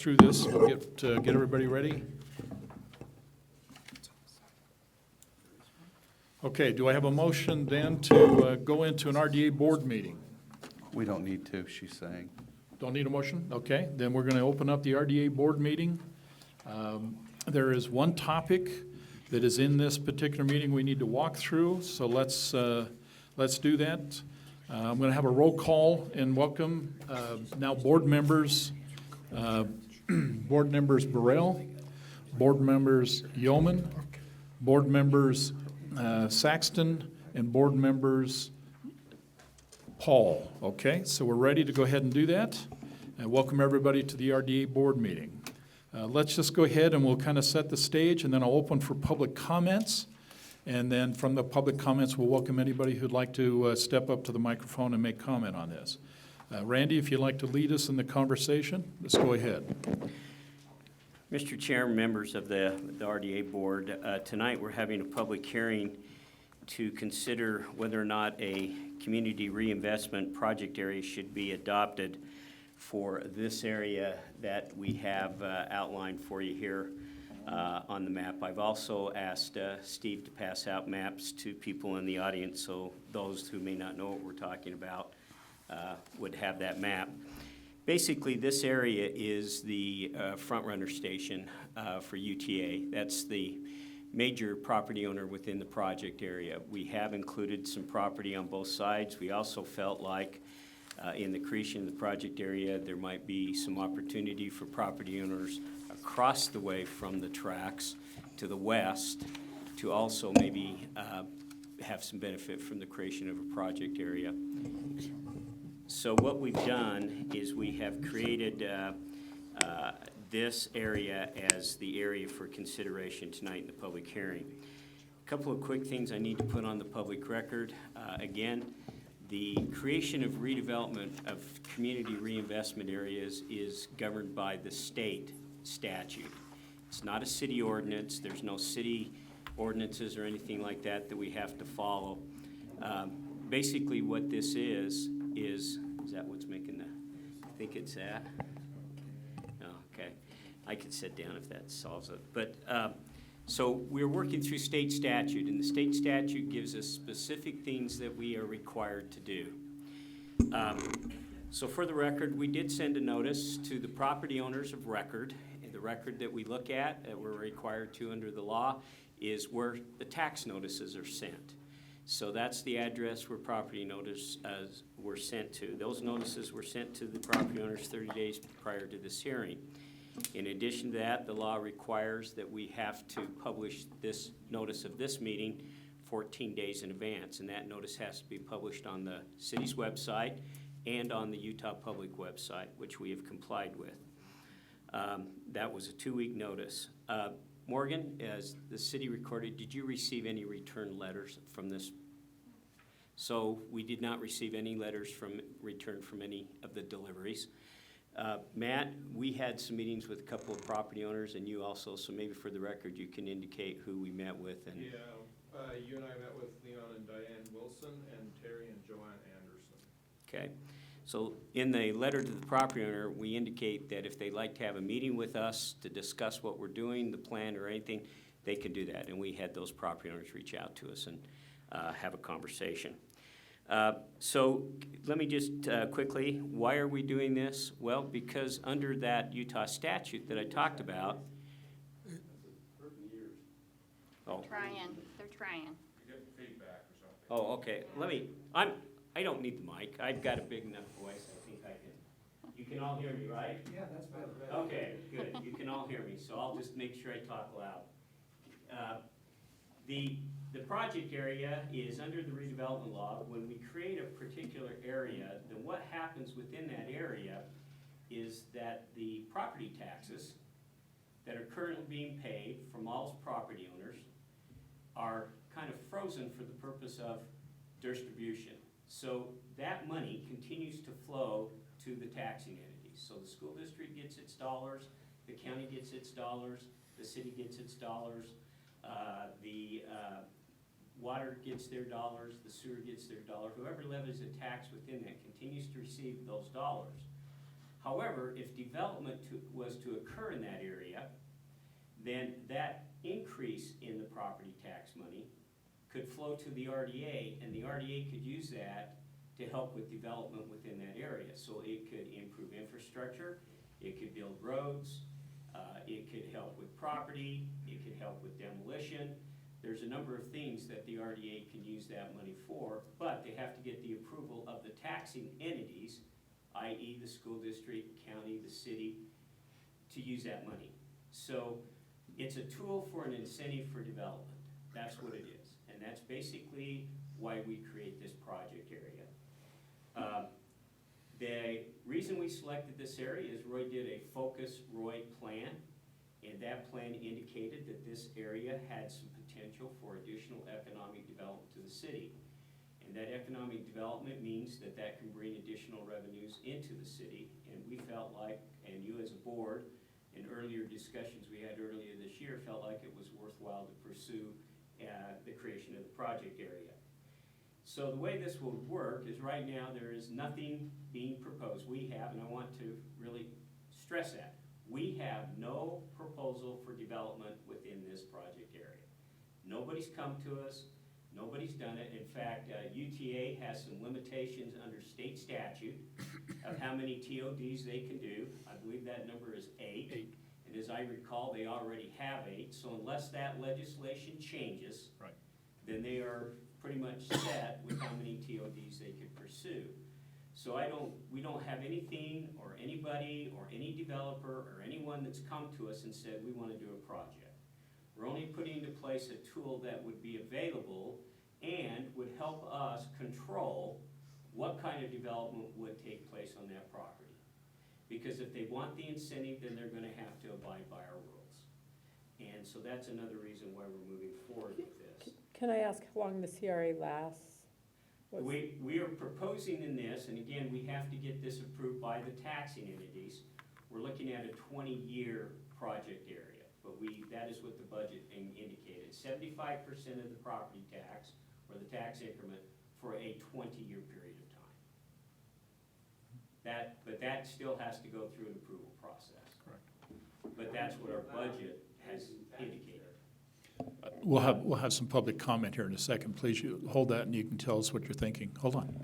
through this. We'll get everybody ready. Okay, do I have a motion then to go into an RDA board meeting? We don't need to, she's saying. Don't need a motion? Okay, then we're going to open up the RDA board meeting. There is one topic that is in this particular meeting we need to walk through, so let's do that. I'm going to have a roll call and welcome now board members. Board members Burrell, board members Yeoman, board members Saxton, and board members Paul. Okay, so we're ready to go ahead and do that. And welcome everybody to the RDA board meeting. Let's just go ahead and we'll kind of set the stage, and then I'll open for public comments. And then from the public comments, we'll welcome anybody who'd like to step up to the microphone and make comment on this. Randy, if you'd like to lead us in the conversation, let's go ahead. Mr. Chair, members of the RDA board, tonight we're having a public hearing to consider whether or not a community reinvestment project area should be adopted for this area that we have outlined for you here on the map. I've also asked Steve to pass out maps to people in the audience so those who may not know what we're talking about would have that map. Basically, this area is the front runner station for UTA. That's the major property owner within the project area. We have included some property on both sides. We also felt like in the creation of the project area, there might be some opportunity for property owners across the way from the tracks to the west to also maybe have some benefit from the creation of a project area. So what we've done is we have created this area as the area for consideration tonight in the public hearing. A couple of quick things I need to put on the public record. Again, the creation of redevelopment of community reinvestment areas is governed by the state statute. It's not a city ordinance. There's no city ordinances or anything like that that we have to follow. Basically what this is that what's making the, I think it's that? Oh, okay. I could sit down if that solves it. But, so we're working through state statute, and the state statute gives us specific things that we are required to do. So for the record, we did send a notice to the property owners of record, and the record that we look at, that we're required to under the law, is where the tax notices are sent. So that's the address where property notices were sent to. Those notices were sent to the property owners 30 days prior to this hearing. In addition to that, the law requires that we have to publish this notice of this meeting 14 days in advance, and that notice has to be published on the city's website and on the Utah Public website, which we have complied with. That was a 2-week notice. Morgan, as the city recorded, did you receive any return letters from this? So we did not receive any letters from return from any of the deliveries. Matt, we had some meetings with a couple of property owners, and you also, so maybe for the record you can indicate who we met with. And yeah, you and I met with Leon and Diane Wilson and Terry and Joanne Anderson. Okay. So in the letter to the property owner, we indicate that if they'd like to have a meeting with us to discuss what we're doing, the plan or anything, they could do that. And we had those property owners reach out to us and have a conversation. So let me just quickly, why are we doing this? Well, because under that Utah statute that I talked about. Oh. They're trying. You get feedback or something. Oh, okay. I don't need the mic. I've got a big enough voice. I think I can. You can all hear me, right? Yeah, that's better. Okay, good. You can all hear me, so I'll just make sure I talk loud. The project area is under the redevelopment law. When we create a particular area, then what happens within that area is that the property taxes that are currently being paid from all property owners are kind of frozen for the purpose of distribution. So that money continues to flow to the taxing entities. So the school district gets its dollars, the county gets its dollars, the city gets its dollars, the water gets their dollars, the sewer gets their dollar. Whoever levies a tax within that continues to receive those dollars. However, if development was to occur in that area, then that increase in the property tax money could flow to the RDA, and the RDA could use that to help with development within that area. So it could improve infrastructure, it could build roads, it could help with property, it could help with demolition. There's a number of things that the RDA can use that money for, but they have to get the approval of the taxing entities, i.e. the school district, county, the city, to use that money. So it's a tool for an incentive for development. That's what it is. And that's basically why we create this project area. The reason we selected this area is Roy did a focus Roy plan, and that plan indicated that this area had some potential for additional economic development to the city. And that economic development means that that can bring additional revenues into the city. And we felt like, and you as a board, in earlier discussions we had earlier this year, felt like it was worthwhile to pursue the creation of the project area. So the way this will work is right now there is nothing being proposed. We have, and I want to really stress that, we have no proposal for development within this project area. Nobody's come to us, nobody's done it. In fact, UTA has some limitations under state statute of how many TODs they can do. I believe that number is 8. And as I recall, they already have 8. So unless that legislation changes, Right. then they are pretty much set with how many TODs they could pursue. So we don't have anything or anybody or any developer or anyone that's come to us and said, we want to do a project. We're only putting into place a tool that would be available and would help us control what kind of development would take place on that property. Because if they want the incentive, then they're going to have to abide by our rules. And so that's another reason why we're moving forward with this. Can I ask how long the CRA lasts? We are proposing in this, and again, we have to get this approved by the taxing entities. We're looking at a 20-year project area, but that is what the budget indicated. 75% of the property tax, or the tax increment, for a 20-year period of time. But that still has to go through an approval process. Correct. But that's what our budget has indicated. We'll have some public comment here in a second. Please, you hold that and you can tell us what you're thinking. Hold on.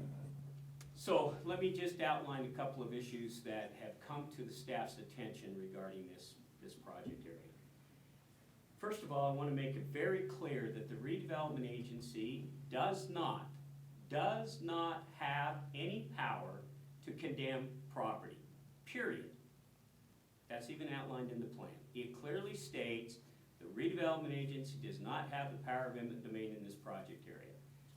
So let me just outline a couple of issues that have come to the staff's attention regarding this project area. First of all, I want to make it very clear that the redevelopment agency does not have any power to condemn property, period. That's even outlined in the plan. It clearly states the redevelopment agency does not have the power of eminent domain in this project area.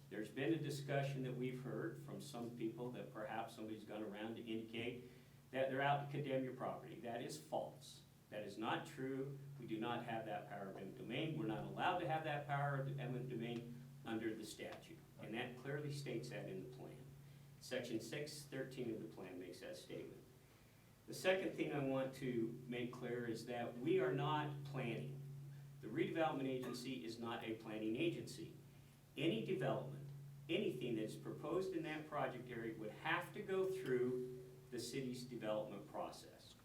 There's been a discussion that we've heard from some people that perhaps somebody's gone around to indicate that they're out to condemn your property. That is false. That is not true. We do not have that power of eminent domain. We're not allowed to have that power of eminent domain under the statute. And that clearly states that in the plan. Section 613 of the plan makes that statement. The second thing I want to make clear is that we are not planning. The redevelopment agency is not a planning agency. Any development, anything that's proposed in that project area would have to go through the city's development process.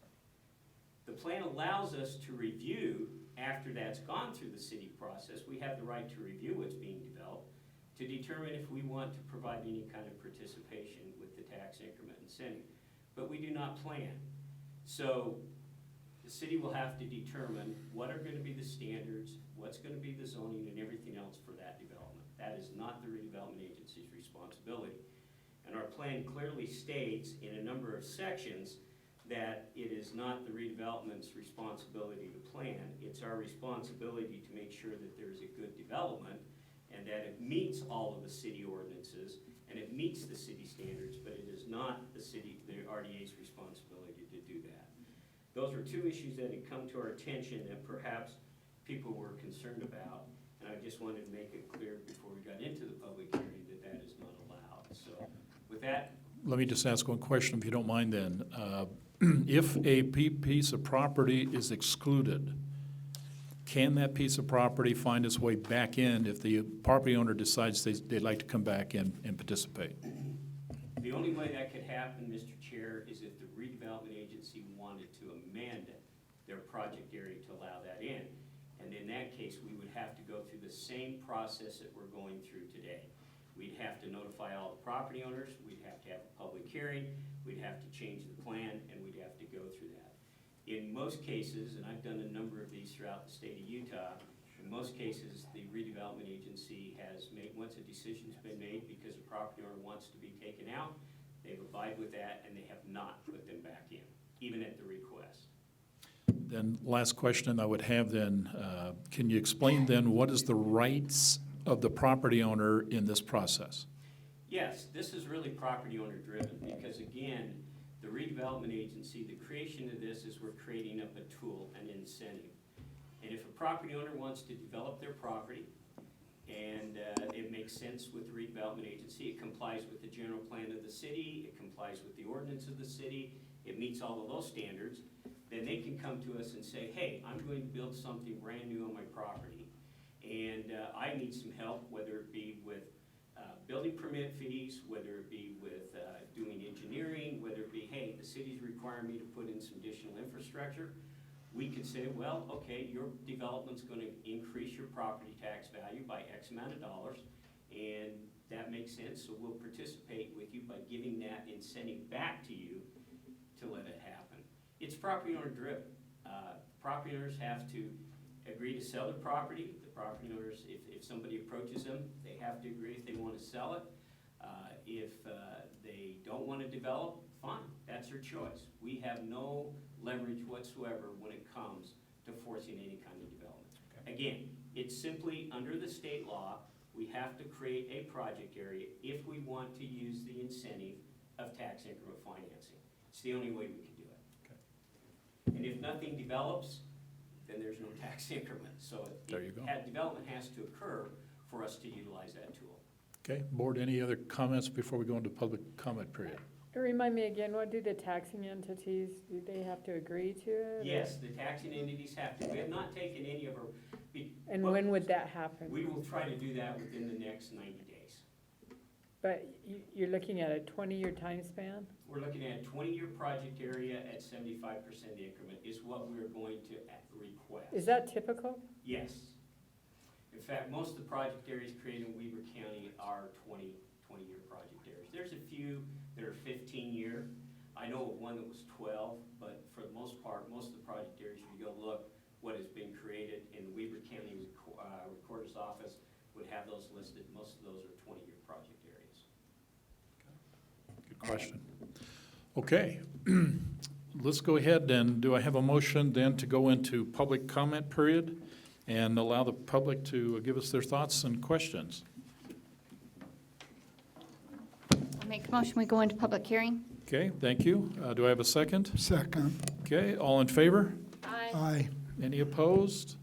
The plan allows us to review, after that's gone through the city process, we have the right to review what's being developed to determine if we want to provide any kind of participation with the tax increment incentive. But we do not plan. So the city will have to determine what are going to be the standards, what's going to be the zoning, and everything else for that development. That is not the redevelopment agency's responsibility. And our plan clearly states in a number of sections that it is not the redevelopment's responsibility to plan. It's our responsibility to make sure that there's a good development and that it meets all of the city ordinances and it meets the city standards, but it is not the RDA's responsibility to do that. Those were two issues that had come to our attention that perhaps people were concerned about, and I just wanted to make it clear before we got into the public hearing that that is not allowed. So with that, Let me just ask one question, if you don't mind then. If a piece of property is excluded, can that piece of property find its way back in if the property owner decides they'd like to come back in and participate? the only way that could happen, Mr. Chair, is if the redevelopment agency agency wanted to amend their project area to allow that in. And in that case, we would have to go through the same process that we're going through today. We'd have to notify all the property owners, we'd have to have a public hearing, we'd have to change the plan, and we'd have to go through that. In most cases, and I've done a number of these throughout the state of Utah, in most cases, the redevelopment agency has made, once a decision's been made because a property owner wants to be taken out, they've abided with that and they have not put them back in, even at the request. Then, last question I would have then, can you explain then what is the rights of the property owner in this process? Yes, this is really property owner driven because again, the redevelopment agency, the creation of this is we're creating up a tool, an incentive. And if a property owner wants to develop their property and it makes sense with the redevelopment agency, it complies with the general plan of the city, it complies with the ordinance of the city, it meets all of those standards, then they can come to us and say, hey, I'm going to build something brand new on my property and I need some help, whether it be with building permit fees, whether it be with doing engineering, whether it be, hey, the city's requiring me to put in some additional infrastructure. We could say, well, okay, your development's gonna increase your property tax value by X amount of dollars, and that makes sense, so we'll participate with you by giving that incentive back to you to let it happen. It's property owner driven. Property owners have to agree to sell their property. The property owners, if somebody approaches them, they have to agree if they wanna sell it. If they don't wanna develop, fine, that's their choice. We have no leverage whatsoever when it comes to forcing any kind of development. Okay. Again, it's simply under the state law, we have to create a project area if we want to use the incentive of tax increment financing. It's the only way we can do it. Okay. And if nothing develops, then there's no tax increment. So There you go. Development has to occur for us to utilize that tool. Okay, board, any other comments before we go into public comment period? Remind me again, what do the taxing entities, do they have to agree to it? or- Yes, the taxing entities have to. We have not taken any of our. And well, when would that happen? We will try to do that within the next 90 days. But you're looking at a 20-year time span? We're looking at a 20-year project area at 75% increment is what we're going to request. Is that typical? Yes. In fact, most of the project areas created in Weber County are 20-year project areas. There's a few that are 15-year. I know of one that was 12, but for the most part, most of the project areas, if you go look what has been created in the Weber County Recorder's Office would have those listed. Most of those are 20-year project areas. Good question. Okay, let's go ahead and do I have a motion then to go into public comment period and allow the public to give us their thoughts and questions? I'll make a motion, we go into public hearing. Okay, thank you. Do I have a second? Second. Okay, all in favor? Aye. Aye. Any opposed?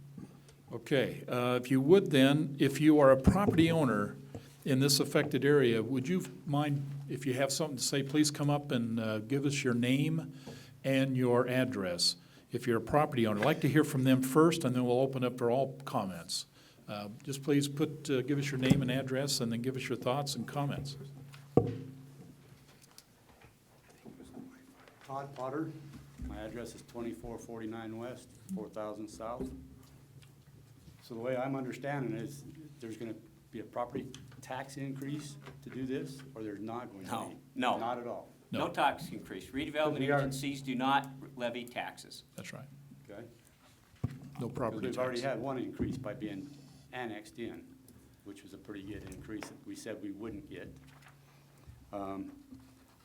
Okay, if you would then, if you are a property owner in this affected area, would you mind, if you have something to say, please come up and give us your name and your address. If you're a property owner, I'd like to hear from them first, and then we'll open up for all comments. Just please give us your name and address, and then give us your thoughts and comments. Todd Potter. My address is 2449 West, 4000 South. So the way I'm understanding it is there's going to be a property tax increase to do this, or there's not going to be? No. Not at all? No. No tax increase. Redevelopment We are- agencies do not levy taxes. That's right. Okay? No Because property we've already tax. had one increase by being annexed in, which was a pretty good increase that we said we wouldn't get.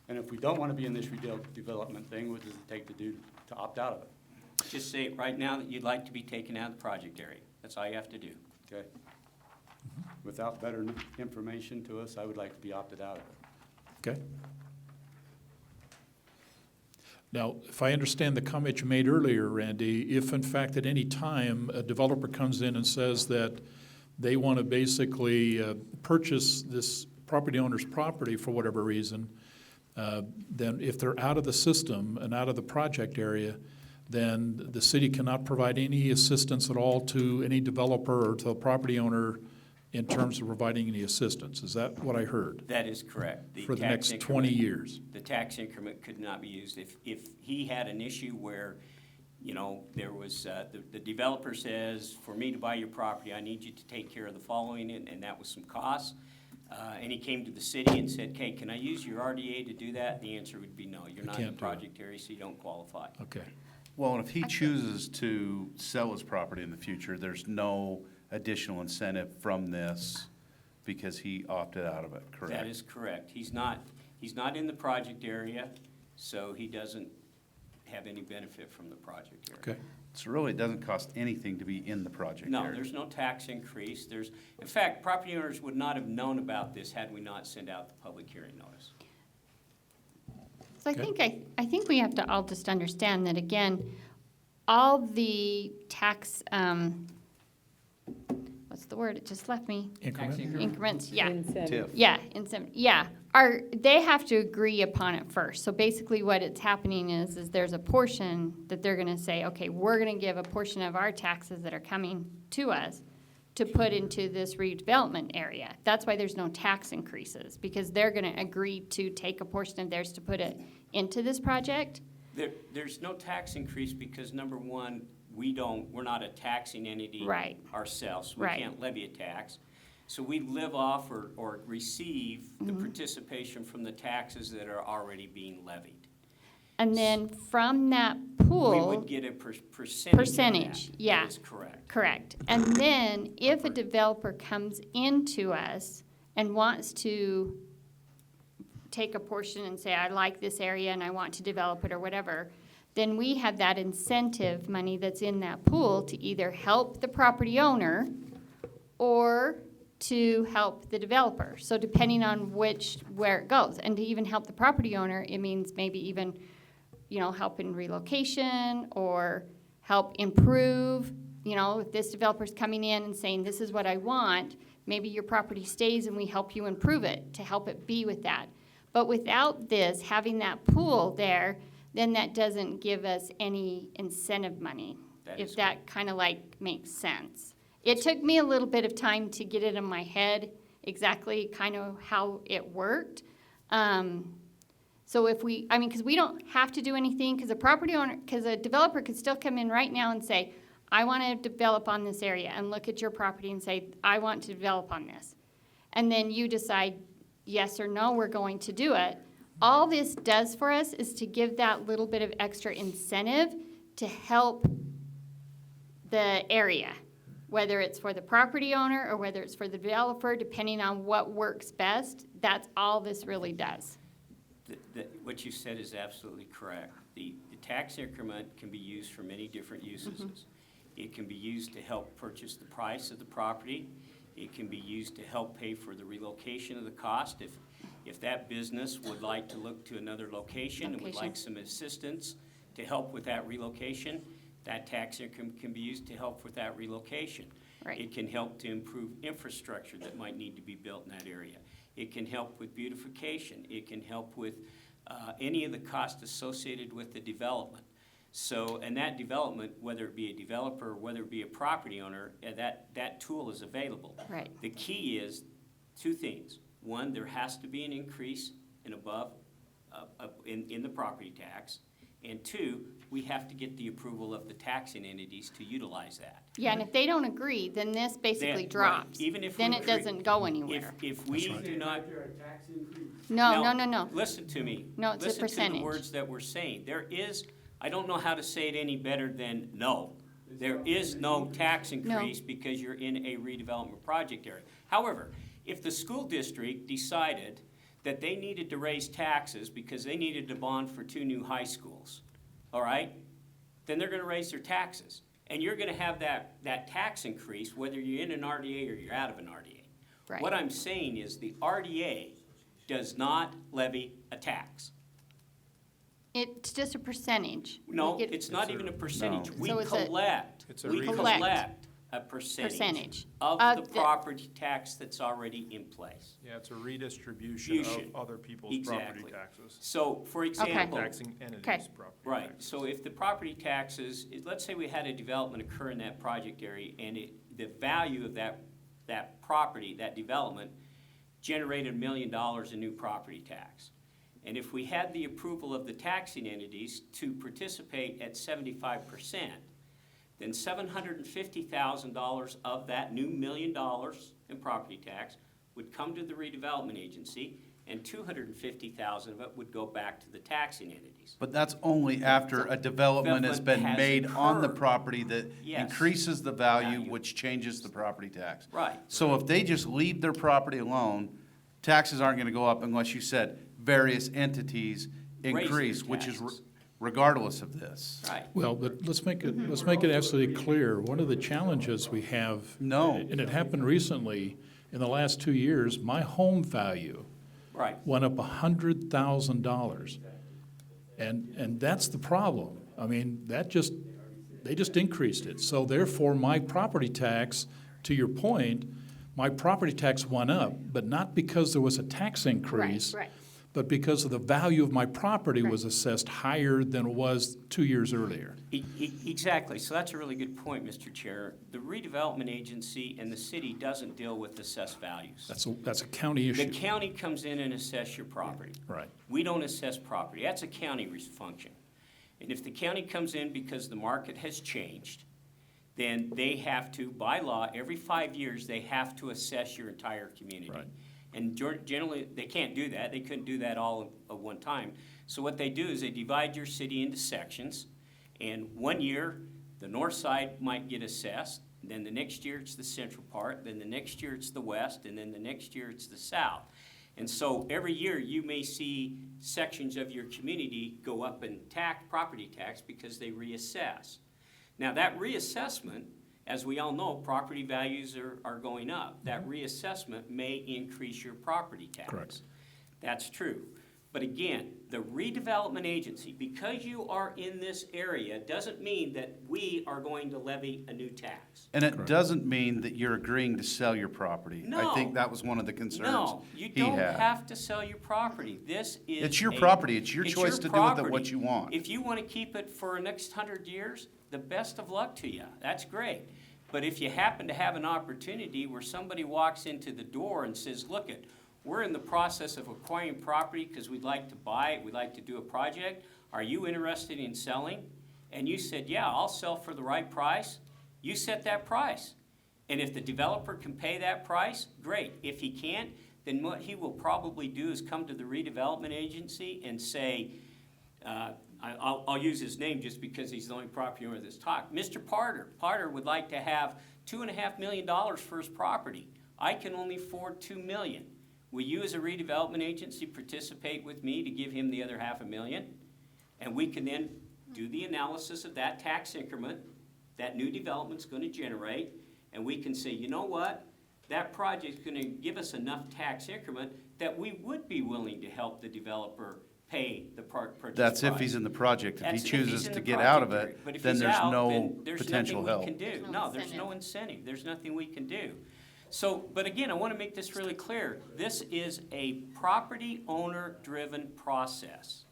And if we don't want to be in this redevelopment thing, what does it take to do to opt out of it? Just say right now that you'd like to be taken out of the project area. That's all you have to do. Okay? Without better information to us, I would like to be opted out of it. Okay. Now, if I understand the comment you made earlier, Randy, if in fact at any time a developer comes in and says that they want to basically purchase this property owner's property for whatever reason, then if they're out of the system and out of the project area, then the city cannot provide any assistance at all to any developer or to a property owner in terms of providing any assistance. Is that what I heard? That is correct. For the tax next 20 increment- years? The tax increment could not be used. If he had an issue where, you know, there was, the developer says, for me to buy your property, I need you to take care of the following, and that was some costs. And he came to the city and said, okay, can I use your RDA to do that? The answer would be no. You're not in the can't do it. project area, so you don't qualify. Okay. Well, and if he chooses to sell his property in the future, there's no additional incentive from this because he opted out of it, correct? That is correct. He's not in the project area, so he doesn't have any benefit from the project area. Okay. So really, it doesn't cost anything to be in the project No, area. there's no tax increase. In fact, property owners would not have known about this had we not sent out the public hearing notice. So I think we have to all just understand that, again, all the tax, what's the word? It just left me. Increment? Increments, yeah. Incentive. Yeah, they have to agree upon it first. So basically what it's happening is there's a portion that they're gonna say, okay, we're gonna give a portion of our taxes that are coming to us to put into this redevelopment area. That's why there's no tax increases, because they're gonna agree to take a portion of theirs to put it into this project. There's no tax increase because, number one, we're not a taxing entity Right. ourselves. We Right. can't levy a tax. So we live off or receive the Mm-hmm. participation from the taxes that are already being levied. And then from that We pool. would get a percentage of that. Percentage, yeah. That is correct. Correct. And then if a developer comes into us and wants to take a portion and say, I like this area and I want to develop it or whatever, then we have that incentive money that's in that pool to either help the property owner or to help the developer. So depending on where it goes. And to even help the property owner, it means maybe even, help in relocation or help improve. If this developer's coming in and saying, this is what I want, maybe your property stays and we help you improve it to help it be with that. But without this, having that pool there, then that doesn't give us any incentive money, That if is that kind of makes sense. It took me a little bit of time to get it in my head exactly kind of how it worked. So because we don't have to do anything, because a developer could still come in right now and say, I want to develop on this area, and look at your property and say, I want to develop on this. And then you decide, yes or no, we're going to do it. All this does for us is to give that little bit of extra incentive to help the area, whether it's for the property owner or whether it's for the developer, depending on what works best. That's all this really does. What you said is absolutely correct. The tax increment can be used for many different uses. Mm-hmm. It can be used to help purchase the price of the property. It can be used to help pay for the relocation of the cost. If that business would like to look to another location and would like some assistance to help with that relocation, that tax income can be used to help with that relocation. Right. It can help to improve infrastructure that might need to be built in that area. It can help with beautification. It can help with any of the costs associated with the development. So, and that development, whether it be a developer or whether it be a property owner, that tool is available. Right. The key is two things. One, there has to be an increase in the property tax. And two, we have to get the approval of the taxing entities to utilize that. Yeah, and if they don't agree, then this basically Then, right, drops. even if Then we it agree- doesn't go anywhere. If we do not. No. Listen to me. No, it's a Listen to percentage. the words that we're saying. I don't know how to say it any better than no. There is no tax increase because you're in a redevelopment project area. However, if the school district decided that they needed to raise taxes because they needed to bond for 2 new high schools, all right, then they're gonna raise their taxes. And you're gonna have that tax increase whether you're in an RDA or you're out of an RDA. Right. What I'm saying is the RDA does not levy a tax. It's just a percentage. No, We get it's not even a percentage. No. We So it's a- collect, It's a we redistribution. collect a percentage of of the the- property tax that's already in place. Yeah, it's a redistribution Distribution. of other people's property Exactly. taxes. So, for example, Taxing Okay. entities' property right, taxes. so if the property taxes, let's say we had a development occur in that project area and the value of that that property, that development, generated $1 million in new property tax. And if we had the approval of the taxing entities to participate at 75%, then $750,000 of that new $1 million in property tax would come to the redevelopment agency, and $250,000 of it would go back to the taxing entities. But that's only after a development has been Development has made on the occurred. property that Yes. increases the value, Value. which changes the property tax. Right. So if they just leave their property alone, taxes aren't gonna go up unless you said various entities Raise their increase, which is taxes. regardless of this. Right. Well, but let's make it absolutely clear. One of the challenges we have. No. And it happened recently, in the last 2 years, my home value Right. went up $100,000. And that's the problem. I mean, they just increased it. So therefore, my property tax, to your point, my property tax went up, but not because there was a tax increase. Right. But because of the value of my property was assessed higher than it was 2 years earlier. Exactly. So that's a really good point, Mr. Chair. The redevelopment agency and the city doesn't deal with assessed values. That's a county The issue. county comes in and assess your property. Right. We don't assess property. That's a county function. And if the county comes in because the market has changed, then they have to, by law, every 5 years, they have to assess your entire community. Right. And generally, they can't do that. They couldn't do that all at one time. So what they do is they divide your city into sections. And 1 year, the north side might get assessed. Then the next year, it's the central part. Then the next year, it's the west. And then the next year, it's the south. And so every year, you may see sections of your community go up in property tax because they reassess. Now, that reassessment, as we all know, property values are going up. That reassessment may increase your property tax. Correct. That's true. But again, the redevelopment agency, because you are in this area, doesn't mean that we are going to levy a new tax. And it doesn't mean that you're agreeing to sell your property. I No. think that was one of the concerns No, you he don't had. have to sell your property. This is It's your a- property. It's your choice to do with it what property. you want. If you want to keep it for the next 100 years, the best of luck to you. That's great. But if you happen to have an opportunity where somebody walks into the door and says, look it, we're in the process of acquiring property because we'd like to buy it, we'd like to do a project, are you interested in selling? And you said, yeah, I'll sell for the right price. You set that price. And if the developer can pay that price, great. If he can't, then what he will probably do is come to the redevelopment agency and say, I'll use his name just because he's the only property owner that's talked. Mr. Parter would like to have $2.5 million for his property. I can only afford $2 million. Will you as a redevelopment agency participate with me to give him the other $500,000? And we can then do the analysis of that tax increment that new development's gonna generate, and we can say, you know what? That project's gonna give us enough tax increment that we would be willing to help the developer pay the purchase price. That's if he's in the project. If he That's he's chooses in to the get out of project it, area. But if then he's there's out, no then there's potential nothing help. we can do. There's no No, there's incentive. no incentive. There's nothing we can do. So, but again, I want to make this really clear. This is a property owner-driven process.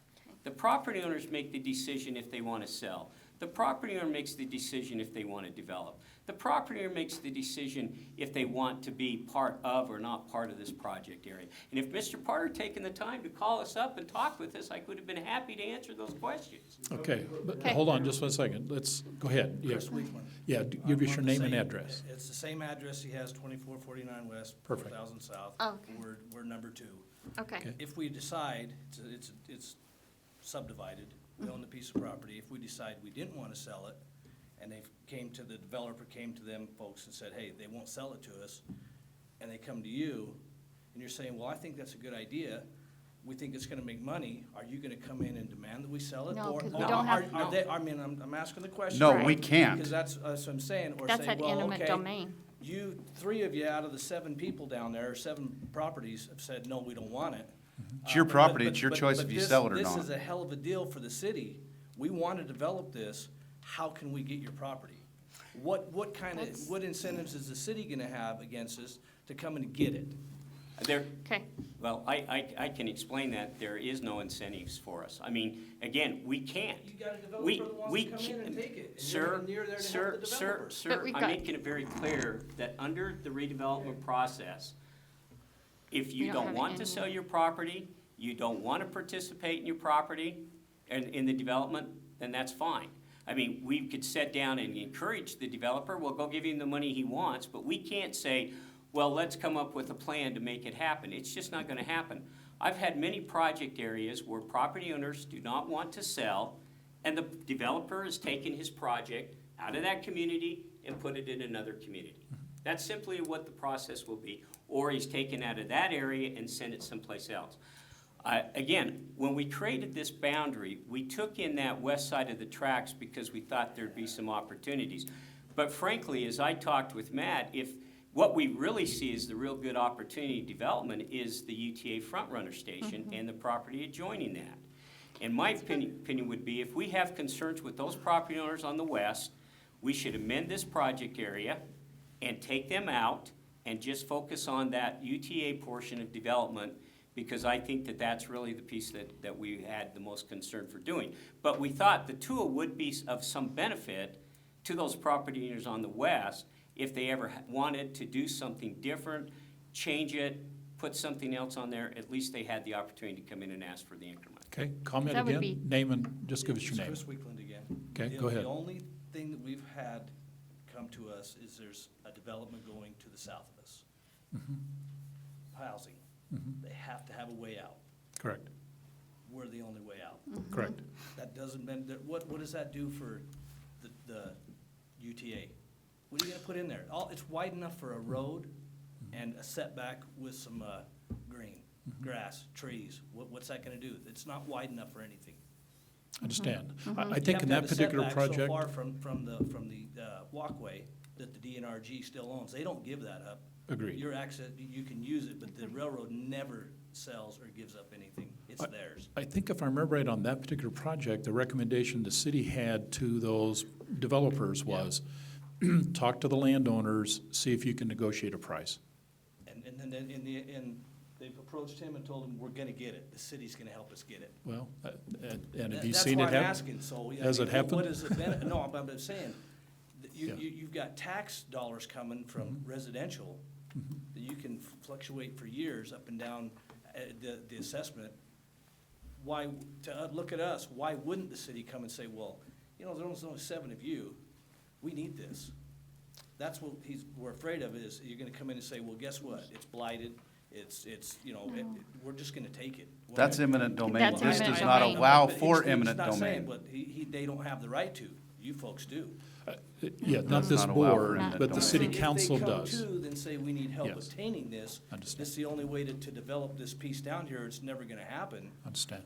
The property owners make the decision if they want to sell. The property owner makes the decision if they want to develop. The property owner makes the decision if they want to be part of or not part of this project area. And if Mr. Parter had taken the time to call us up and talk with us, I would have been happy to answer those questions. Okay, but Okay. hold on just 1 second. Let's, go ahead. Yeah. Chris Weekman. Yeah, give us your name and Same- address. It's the same address he has, 2449 West, Perfect. 4000 South. Okay. We're number 2. Okay. Okay. If we decide, it's subdivided, we own the piece of property, if we decide we didn't want to sell it, and the developer came to them folks and said, hey, they won't sell it to us, and they come to you, and you're saying, well, I think that's a good idea, we think it's gonna make money, are you gonna come in and demand that we sell it? No, Or- 'cause we or don't have- are they, I mean, I'm asking the question. No, Right. we can't. Because that's what I'm saying, or That's say, an well, intimate okay, domain. you, 3 of you out of the 7 people down there, or 7 properties have said, no, we don't want it. It's your But- property. but- It's your but- choice but if you this- sell it or This not. is a hell of a deal for the city. We want to develop this. How can we get your property? What incentives is the city gonna have against us to come and get it? There, Okay, well, I can explain that. There is no incentives for us. I mean, again, we can't. You got a We, developer that wants we to come in and can't, take it, and sir, you're there to sir, help the sir, developer. But sir, we've I'm got- making it very clear that under the redevelopment process, if You you don't don't have want it to in- sell your property, you don't want to participate in your property and in the development, then that's fine. I mean, we could sit down and encourage the developer, we'll go give him the money he wants, but we can't say, well, let's come up with a plan to make it happen. It's just not gonna happen. I've had many project areas where property owners do not want to sell, and the developer has taken his project out of that community and put it in another community. That's simply what the process will be. Or he's taken out of that area and sent it someplace else. Again, when we created this boundary, we took in that west side of the tracks because we thought there'd be some opportunities. But frankly, as I talked with Matt, if what we really see as the real good opportunity development is the UTA front runner station and the property adjoining that. And my opinion would be, if we have concerns with those property owners on the west, we should amend this project area and take them out and just focus on that UTA portion of development, because I think that that's really the piece that we had the most concern for doing. But we thought the tool would be of some benefit to those property owners on the west if they ever wanted to do something different, change it, put something else on there, at least they had the opportunity to come in and ask for the increment. Okay, comment That would again, be- name and, just give us your It's name. Chris Weekland again. Okay, The- go ahead. The only thing that we've had come to us is there's a development going to the south of us. Housing. They have to have a way out. Correct, We're the only way out. correct. That doesn't mean, what does that do for the UTA? What are you gonna put in there? It's wide enough for a road and a setback with some, green, grass, trees. What's that gonna do? It's not wide enough for anything. Understand. Mm-hmm. I You think have in to have that the particular setback project, so far from the walkway that the DNRG still owns. They don't give that up. agreed. Your access, you can use it, but the railroad never sells or gives up anything. It's theirs. I think if I remember right, on that particular project, the recommendation the city had to those developers was, talk to the landowners, see if you can negotiate a price. And then they've approached him and told him, we're gonna get it. The city's gonna help us get it. Well, and have you That's seen why it I'm happen? asking, so. I Has mean, it happened? What is the benefit? No, I'm just saying, that Yeah. you've got tax dollars coming from residential that you can fluctuate for years up and down the assessment. Why, look at us, why wouldn't the city come and say, well, you know, there's only 7 of you, we need this. That's what we're afraid of, is you're gonna come in and say, well, guess what? It's blighted, it's, you know, we're just gonna take it. That's eminent domain. That's This eminent does not domain. allow But for he's eminent not saying, domain. But they don't have the right to. You folks do. Yeah, not Does this not allow for board, eminent but the domain. city If they council come does. to, then say we need help Yes. obtaining this. Understand. This is the only way to develop this piece down here. It's never gonna happen, Understand.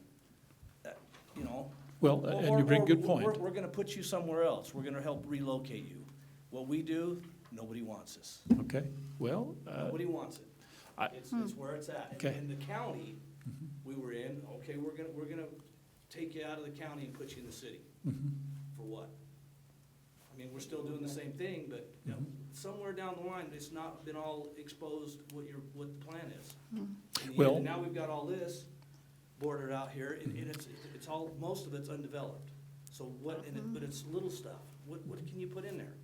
you know? Well, and you bring a good point. We're gonna put you somewhere else. We're gonna help relocate you. What we do, nobody wants us. Okay, well, Nobody wants it. I- It's where it's at. Okay. In the county we were in, okay, we're gonna take you out of the county and put you in the city. For what? I mean, we're still doing the same thing, but you know, somewhere down the line, it's not been all exposed what the plan is. In the end, Well- and now we've got all this bordered out here, and it's all, most of it's undeveloped. So what, but it's little stuff. What can you put in there?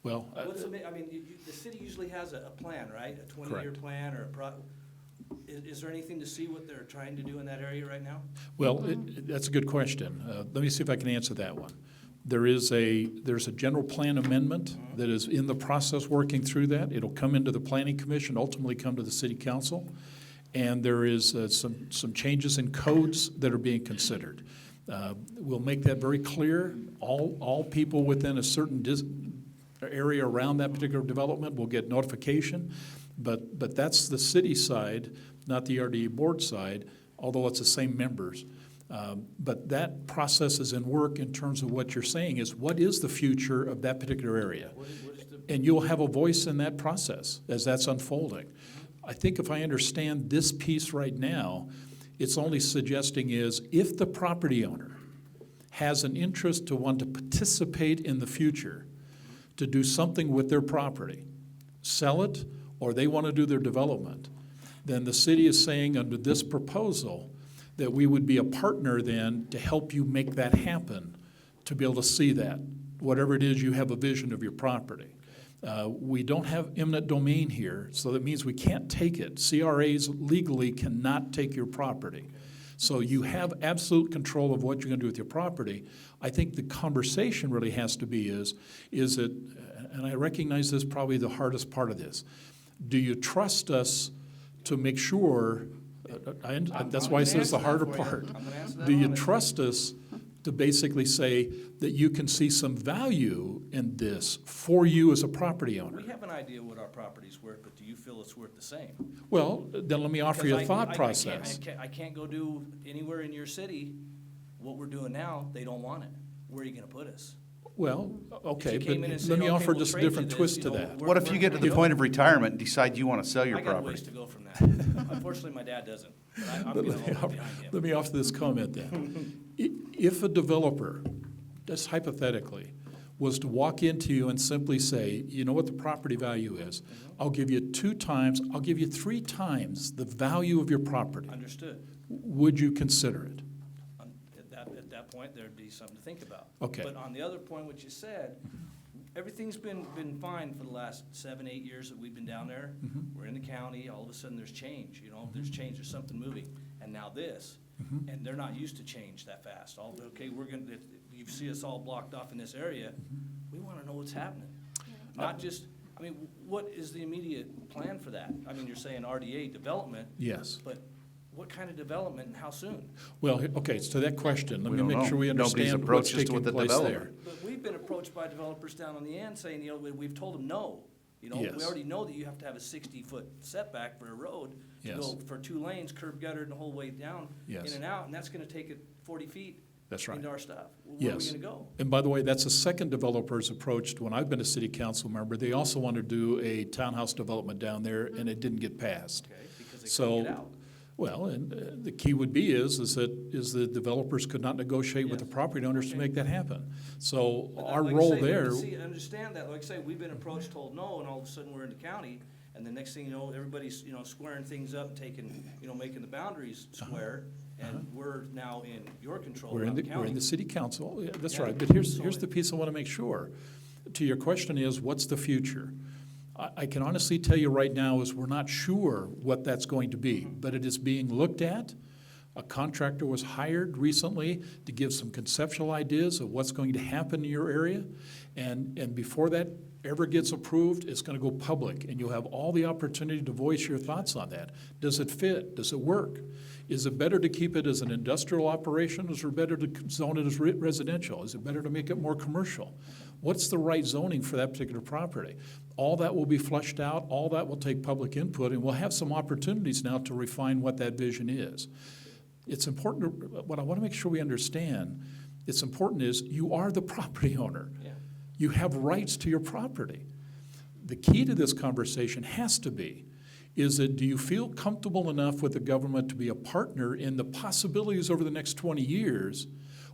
well, I mean, the city usually has a plan, right? A 20-year Correct. plan or is there anything to see what they're trying to do in that area right now? well, that's a good question. Let me see if I can answer that one. There's a general plan amendment that is in the process working through that. It'll come into the planning commission, ultimately come to the city council. And there is some changes in codes that are being considered. We'll make that very clear. All people within a certain area around that particular development will get notification. But that's the city side, not the RDA board side, although it's the same members. But that process is in work in terms of what you're saying is, what is the future of that particular area? And you'll have a voice in that process as that's unfolding. I think if I understand this piece right now, it's only suggesting is, if the property owner has an interest to want to participate in the future, to do something with their property, sell it, or they want to do their development, then the city is saying under this proposal that we would be a partner then to help you make that happen, to be able to see that, whatever it is you have a vision of your property. We don't have eminent domain here, so that means we can't take it. CRAs legally cannot take your property. So you have absolute control of what you're gonna do with your property. I think the conversation really has to be is it, and I recognize this is probably the hardest part of this, do you trust us to make sure, that's why I said it's the harder part. Do you trust us to basically say that you can see some value in this for you as a property owner? We have an idea what our property's worth, but do you feel it's worth the same? Well, then let me offer you a thought process. I can't go do anywhere in your city what we're doing now. They don't want it. Where are you gonna put us? Well, okay, If you but came in and said, let me "Okay, offer we'll just a trade you different this," twist you to know, that. What if you get to the point of retirement and decide you want to sell your I got a ways property? to go from that. Unfortunately, my dad doesn't. But I'm But gonna let me hold it offer- behind him. let me offer this comment then. If a developer, just hypothetically, was to walk into you and simply say, you know what the property value is? I'll give you 2 times, I'll give you 3 times the value of your property. Understood. Would you consider it? At that point, there'd be something to think about. Okay. But on the other point, what you said, everything's been fine for the last 7, 8 years that we've been down there. We're in the county, all of a sudden there's change, you know, there's change, there's something moving. And now this, and they're not used to change that fast. Okay, you see us all blocked off in this area, we wanna know what's happening. Not just, I mean, what is the immediate plan for that? I mean, you're saying RDA development, Yes. but what kind of development and how soon? Well, okay, so to that question, let We me don't make know. sure we Nobody's understand what's approached us taking with the place developer. there. But we've been approached by developers down on the end saying, you know, we've told them no. You know, Yes. we already know that you have to have a 60-foot setback for a road to Yes. go for 2 lanes, curb gutter and the whole way down, in Yes. and out, and that's gonna take it 40 feet That's right. into our stuff. Where are we Yes. gonna go? And by the way, that's the second developer's approached when I've been a city council member. They also wanted to do a townhouse development down there, and it didn't get passed. Okay, because they So, couldn't get out. well, and the key would be is the developers could not negotiate with the Yes. property owners to Okay. make that happen. So But our like I role say, there, See, understand that, like I say, we've been approached, told no, and all of a sudden we're in the county, and the next thing you know, everybody's, you know, squaring things up, taking, you know, making the boundaries square, and we're now in your control, we're in not the the county. city council, yeah, that's Yeah. right. But here's So- the piece I want to make sure. To your question is, what's the future? I can honestly tell you right now is we're not sure what that's going to be, but it is being looked at. A contractor was hired recently to give some conceptual ideas of what's going to happen in your area. And before that ever gets approved, it's going to go public, and you'll have all the opportunity to voice your thoughts on that. Does it fit? Does it work? Is it better to keep it as an industrial operation, or is it better to zone it as residential? Is it better to make it more commercial? What's the right zoning for that particular property? All that will be fleshed out, all that will take public input, and we'll have some opportunities now to refine what that vision is. It's important, what I want to make sure we understand, it's important is you are the property owner. Yeah. You have rights to your property. The key to this conversation has to be, is that do you feel comfortable enough with the government to be a partner in the possibilities over the next 20 years?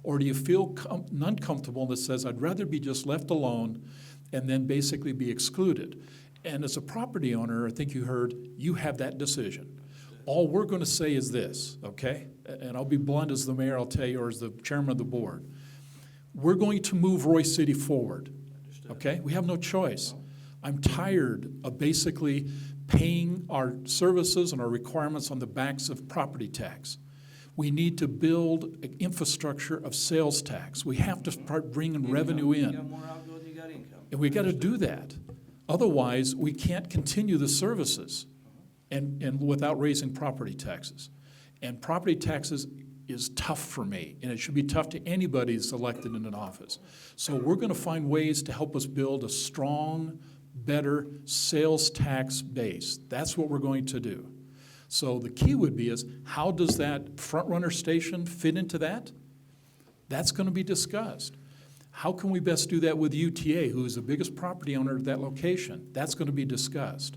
Or do you feel uncomfortable that says, I'd rather be just left alone and then basically be excluded? And as a property owner, I think you heard, you have that decision. All we're going to say is this, okay? And I'll be blunt as the mayor, I'll tell you, or as the chairman of the board. We're going to move Roy City forward, okay? We have no choice. I'm tired of basically paying our services and our requirements on the backs of property tax. We need to build an infrastructure of sales tax. We have to start bringing revenue You got in. more outgo than you got income. And we got to do that. Otherwise, we can't continue the services and without raising property taxes. And property taxes is tough for me, and it should be tough to anybody that's elected in an office. So we're going to find ways to help us build a strong, better sales tax base. That's what we're going to do. So the key would be is, how does that front runner station fit into that? That's going to be discussed. How can we best do that with UTA, who is the biggest property owner at that location? That's going to be discussed.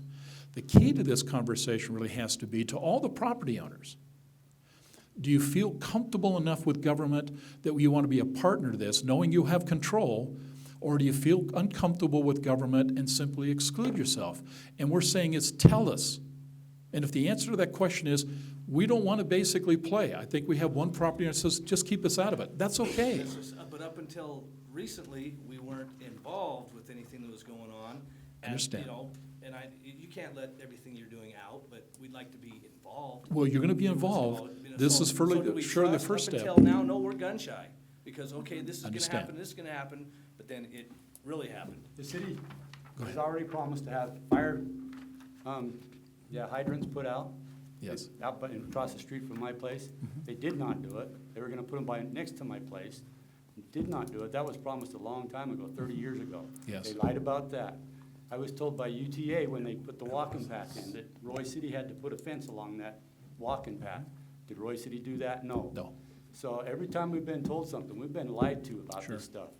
The key to this conversation really has to be to all the property owners. Do you feel comfortable enough with government that you want to be a partner to this, knowing you have control, or do you feel uncomfortable with government and simply exclude yourself? And we're saying is tell us. And if the answer to that question is, we don't want to basically play, I think we have one property that says, just keep us out of it, that's okay. But up until recently, we weren't involved with anything that was going on. And, Understand. you know, and you can't let everything you're doing out, but we'd like to be involved. Well, you're going to be involved. This is So do we surely the trust? first step. Up until now, no, we're gun shy, because, okay, this is gonna Understand. happen, this is gonna happen, but then it really happened. The city Go has ahead. already promised to have fire, hydrants put out. Yes. Out but across the street from my place. They did not do it. They were gonna put them by, next to my place. Did not do it. That was promised a long time ago, 30 years ago. Yes. They lied about that. I was told by UTA when they put the walking path in, that Roy City had to put a fence along that walking path. Did Roy City do that? No. No. So every time we've been told something, we've been lied to about Sure. this stuff.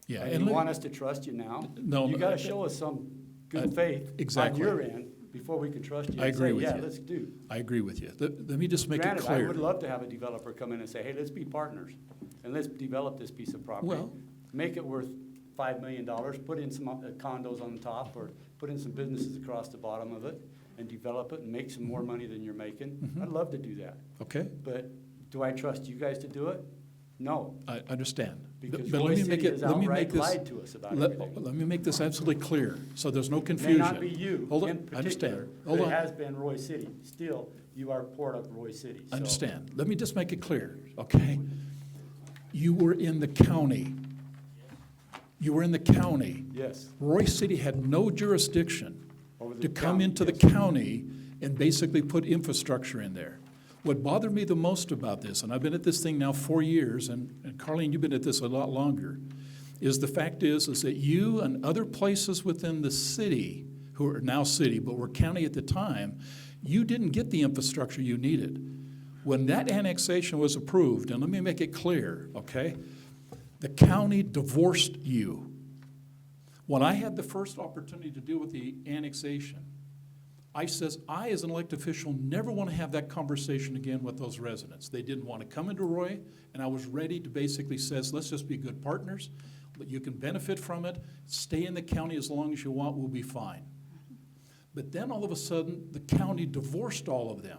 Yeah. And and you let- want us to trust you now? No, You no, gotta show us some good faith on exactly. your end before we can trust you. I and agree say, with yeah, you. let's do. I agree with you. Let me just make it Granted, I clear. would love to have a developer come in and say, hey, let's be partners, and let's develop this piece of property. Well- Make it worth $5 million, put in some condos on top, or put in some businesses across the bottom of it, and develop it and make some more money than you're making. Mm-hmm. I'd love to do that. Okay, But do I trust you guys to do it? No, I understand. because But Roy let me make City it. has Let me make outright this. lied to us about Let everything. me make this absolutely clear, so there's no It confusion. may not be you Hold on, in I understand. particular, Hold but on. it has been Roy City. Still, you are part of Roy City. I so- understand. Let me just make it clear, okay? You were in the county. You were in the county. Yes. Roy City had no jurisdiction Over the to come county, into the yes. county and basically put infrastructure in there. What bothered me the most about this, and I've been at this thing now 4 years, and Carlene, you've been at this a lot longer, is the fact is that you and other places within the city, who are now city, but were county at the time, you didn't get the infrastructure you needed. When that annexation was approved, and let me make it clear, okay? The county divorced you. When I had the first opportunity to deal with the annexation, I says, I, as an elected official, never want to have that conversation again with those residents. They didn't want to come into Roy, and I was ready to basically says, let's just be good partners. You can benefit from it. Stay in the county as long as you want, we'll be fine. But then all of a sudden, the county divorced all of them.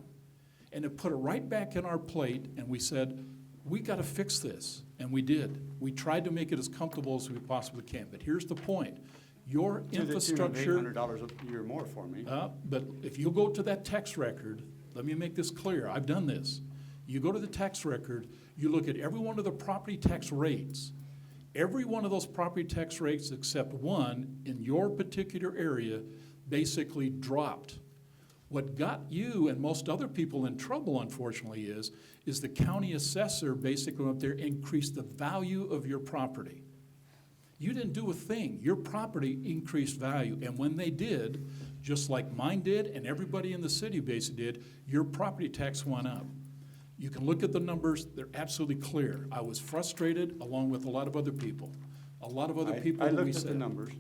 And it put it right back in our plate, and we said, we got to fix this. And we did. We tried to make it as comfortable as we possibly can. But here's the point. Your To the tune of infrastructure. $800 a year more for me. But if you go to that tax record, let me make this clear, I've done this. You go to the tax record, you look at every one of the property tax rates. Every one of those property tax rates except one in your particular area basically dropped. What got you and most other people in trouble, unfortunately, is the county assessor basically went up there and increased the value of your property. You didn't do a thing. Your property increased value. And when they did, just like mine did and everybody in the city basically did, your property tax went up. You can look at the numbers, they're absolutely clear. I was frustrated along with a lot of other people. A lot of other people I that we looked at the said. numbers.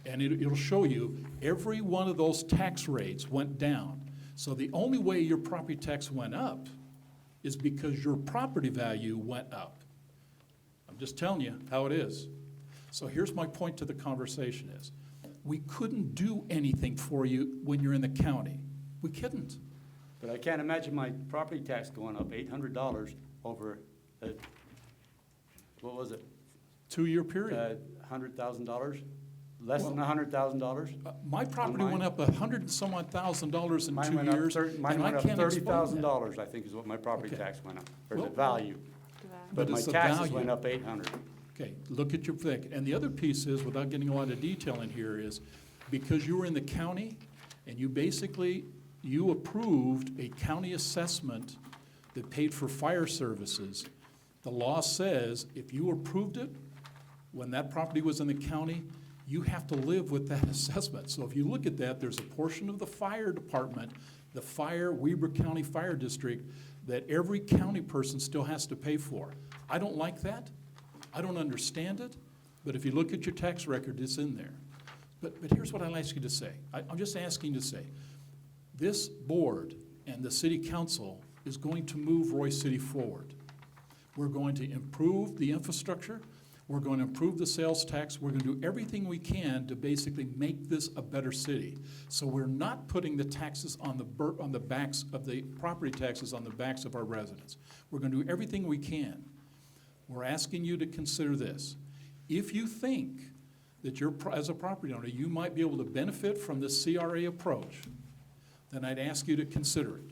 And it'll show you, every one of those tax rates went down. So the only way your property tax went up is because your property value went up. I'm just telling you how it is. So here's my point to the conversation is, we couldn't do anything for you when you're in the county. We couldn't. But I can't imagine my property tax going up $800 over, what was it? 2-year period. $100,000? Less than $100,000? My property mine? went up $100 and some odd thousand in Mine 2 went up years, Mine and I went up can't explain that. $30,000, I think is what my property Okay. tax went up, or Well- the value. But But my it's the taxes value. went up 800. Okay, look at your thing. And the other piece is, without getting a lot of detail in here, is because you were in the county and you basically, you approved a county assessment that paid for fire services, the law says if you approved it, when that property was in the county, you have to live with that assessment. So if you look at that, there's a portion of the fire department, the Weber County Fire District, that every county person still has to pay for. I don't like that. I don't understand it, but if you look at your tax record, it's in there. But here's what I'll ask you to say. I'm just asking you to say, this board and the city council is going to move Roy City forward. We're going to improve the infrastructure. We're going to improve the sales tax. We're going to do everything we can to basically make this a better city. So we're not putting the taxes on the backs of the property taxes on the backs of our residents. We're going to do everything we can. We're asking you to consider this. If you think that you're, as a property owner, you might be able to benefit from this CRA approach, then I'd ask you to consider it.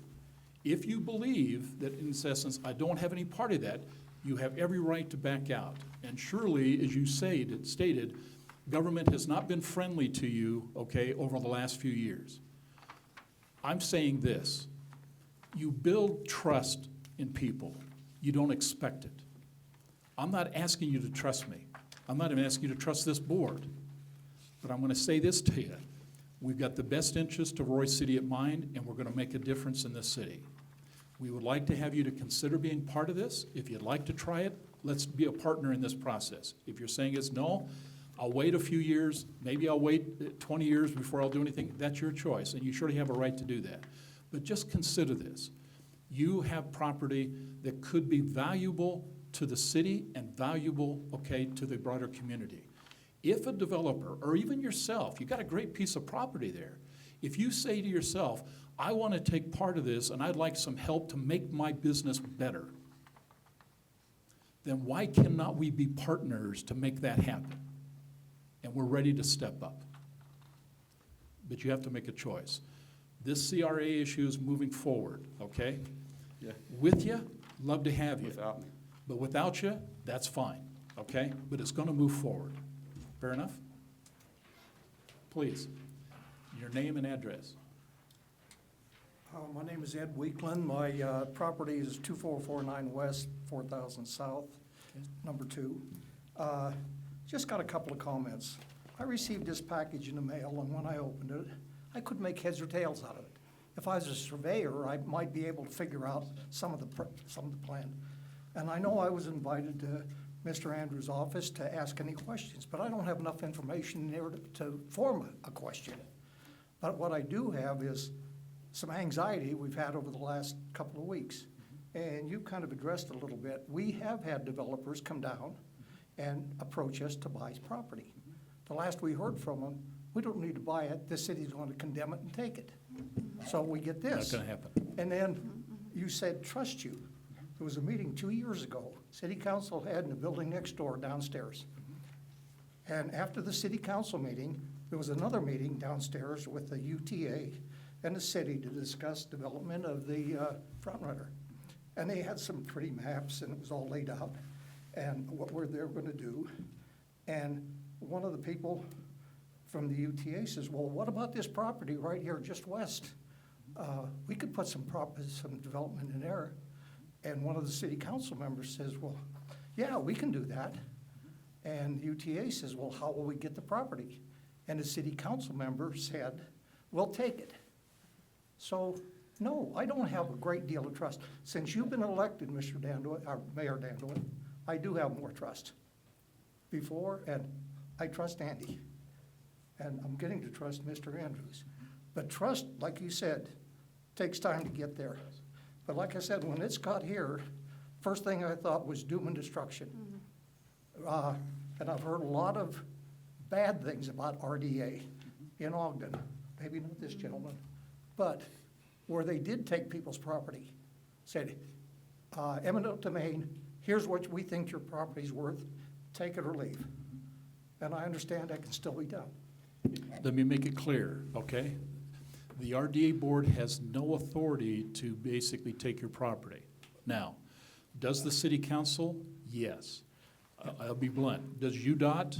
If you believe that, in essence, I don't have any part of that, you have every right to back out. And surely, as you stated, government has not been friendly to you, okay, over the last few years. I'm saying this. You build trust in people. You don't expect it. I'm not asking you to trust me. I'm not even asking you to trust this board. But I'm going to say this to you. We've got the best interest of Roy City at mind, and we're going to make a difference in this city. We would like to have you to consider being part of this. If you'd like to try it, let's be a partner in this process. If you're saying it's no, I'll wait a few years, maybe I'll wait 20 years before I'll do anything, that's your choice, and you surely have a right to do that. But just consider this. You have property that could be valuable to the city and valuable, okay, to the broader community. If a developer, or even yourself, you've got a great piece of property there, if you say to yourself, I want to take part of this and I'd like some help to make my business better, then why cannot we be partners to make that happen? And we're ready to step up. But you have to make a choice. This CRA issue is moving forward, okay? Yeah. With you, love to have you. Without me. But without you, that's fine, okay? But it's going to move forward. Fair enough? Please, your name and address. My name is Ed Weekland. My property is 2449 West, 4000 South, number 2. Just got a couple of comments. I received this package in the mail, and when I opened it, I couldn't make heads or tails out of it. If I was a surveyor, I might be able to figure out some of the plan. And I know I was invited to Mr. Andrews' office to ask any questions, but I don't have enough information there to form a question. But what I do have is some anxiety we've had over the last couple of weeks. And you kind of addressed it a little bit. We have had developers come down and approach us to buy property. The last we heard from them, we don't need to buy it, the city's going to condemn it and take it. So we get this. Not going to happen. And then you said, trust you. There was a meeting 2 years ago, city council had in the building next door downstairs. And after the city council meeting, there was another meeting downstairs with the UTA and the city to discuss development of the front runner. And they had some pretty maps and it was all laid out and what they're gonna do. And one of the people from the UTA says, well, what about this property right here just west? We could put some development in there. And one of the city council members says, well, yeah, we can do that. And UTA says, well, how will we get the property? And the city council member said, we'll take it. So, no, I don't have a great deal of trust. Since you've been elected, Mr. Dandoy, or Mayor Dandoy, I do have more trust. Before, and I trust Andy. And I'm getting to trust Mr. Andrews. But trust, like you said, takes time to get there. But like I said, when it's got here, first thing I thought was doom and destruction. And I've heard a lot of bad things about RDA in Ogden, maybe not this gentleman, but where they did take people's property, said, eminent domain, here's what we think your property's worth, take it or leave. And I understand that can still be done. Let me make it clear, okay? The RDA board has no authority to basically take your property. Now, does the city council? Yes. I'll be blunt. Does UDOT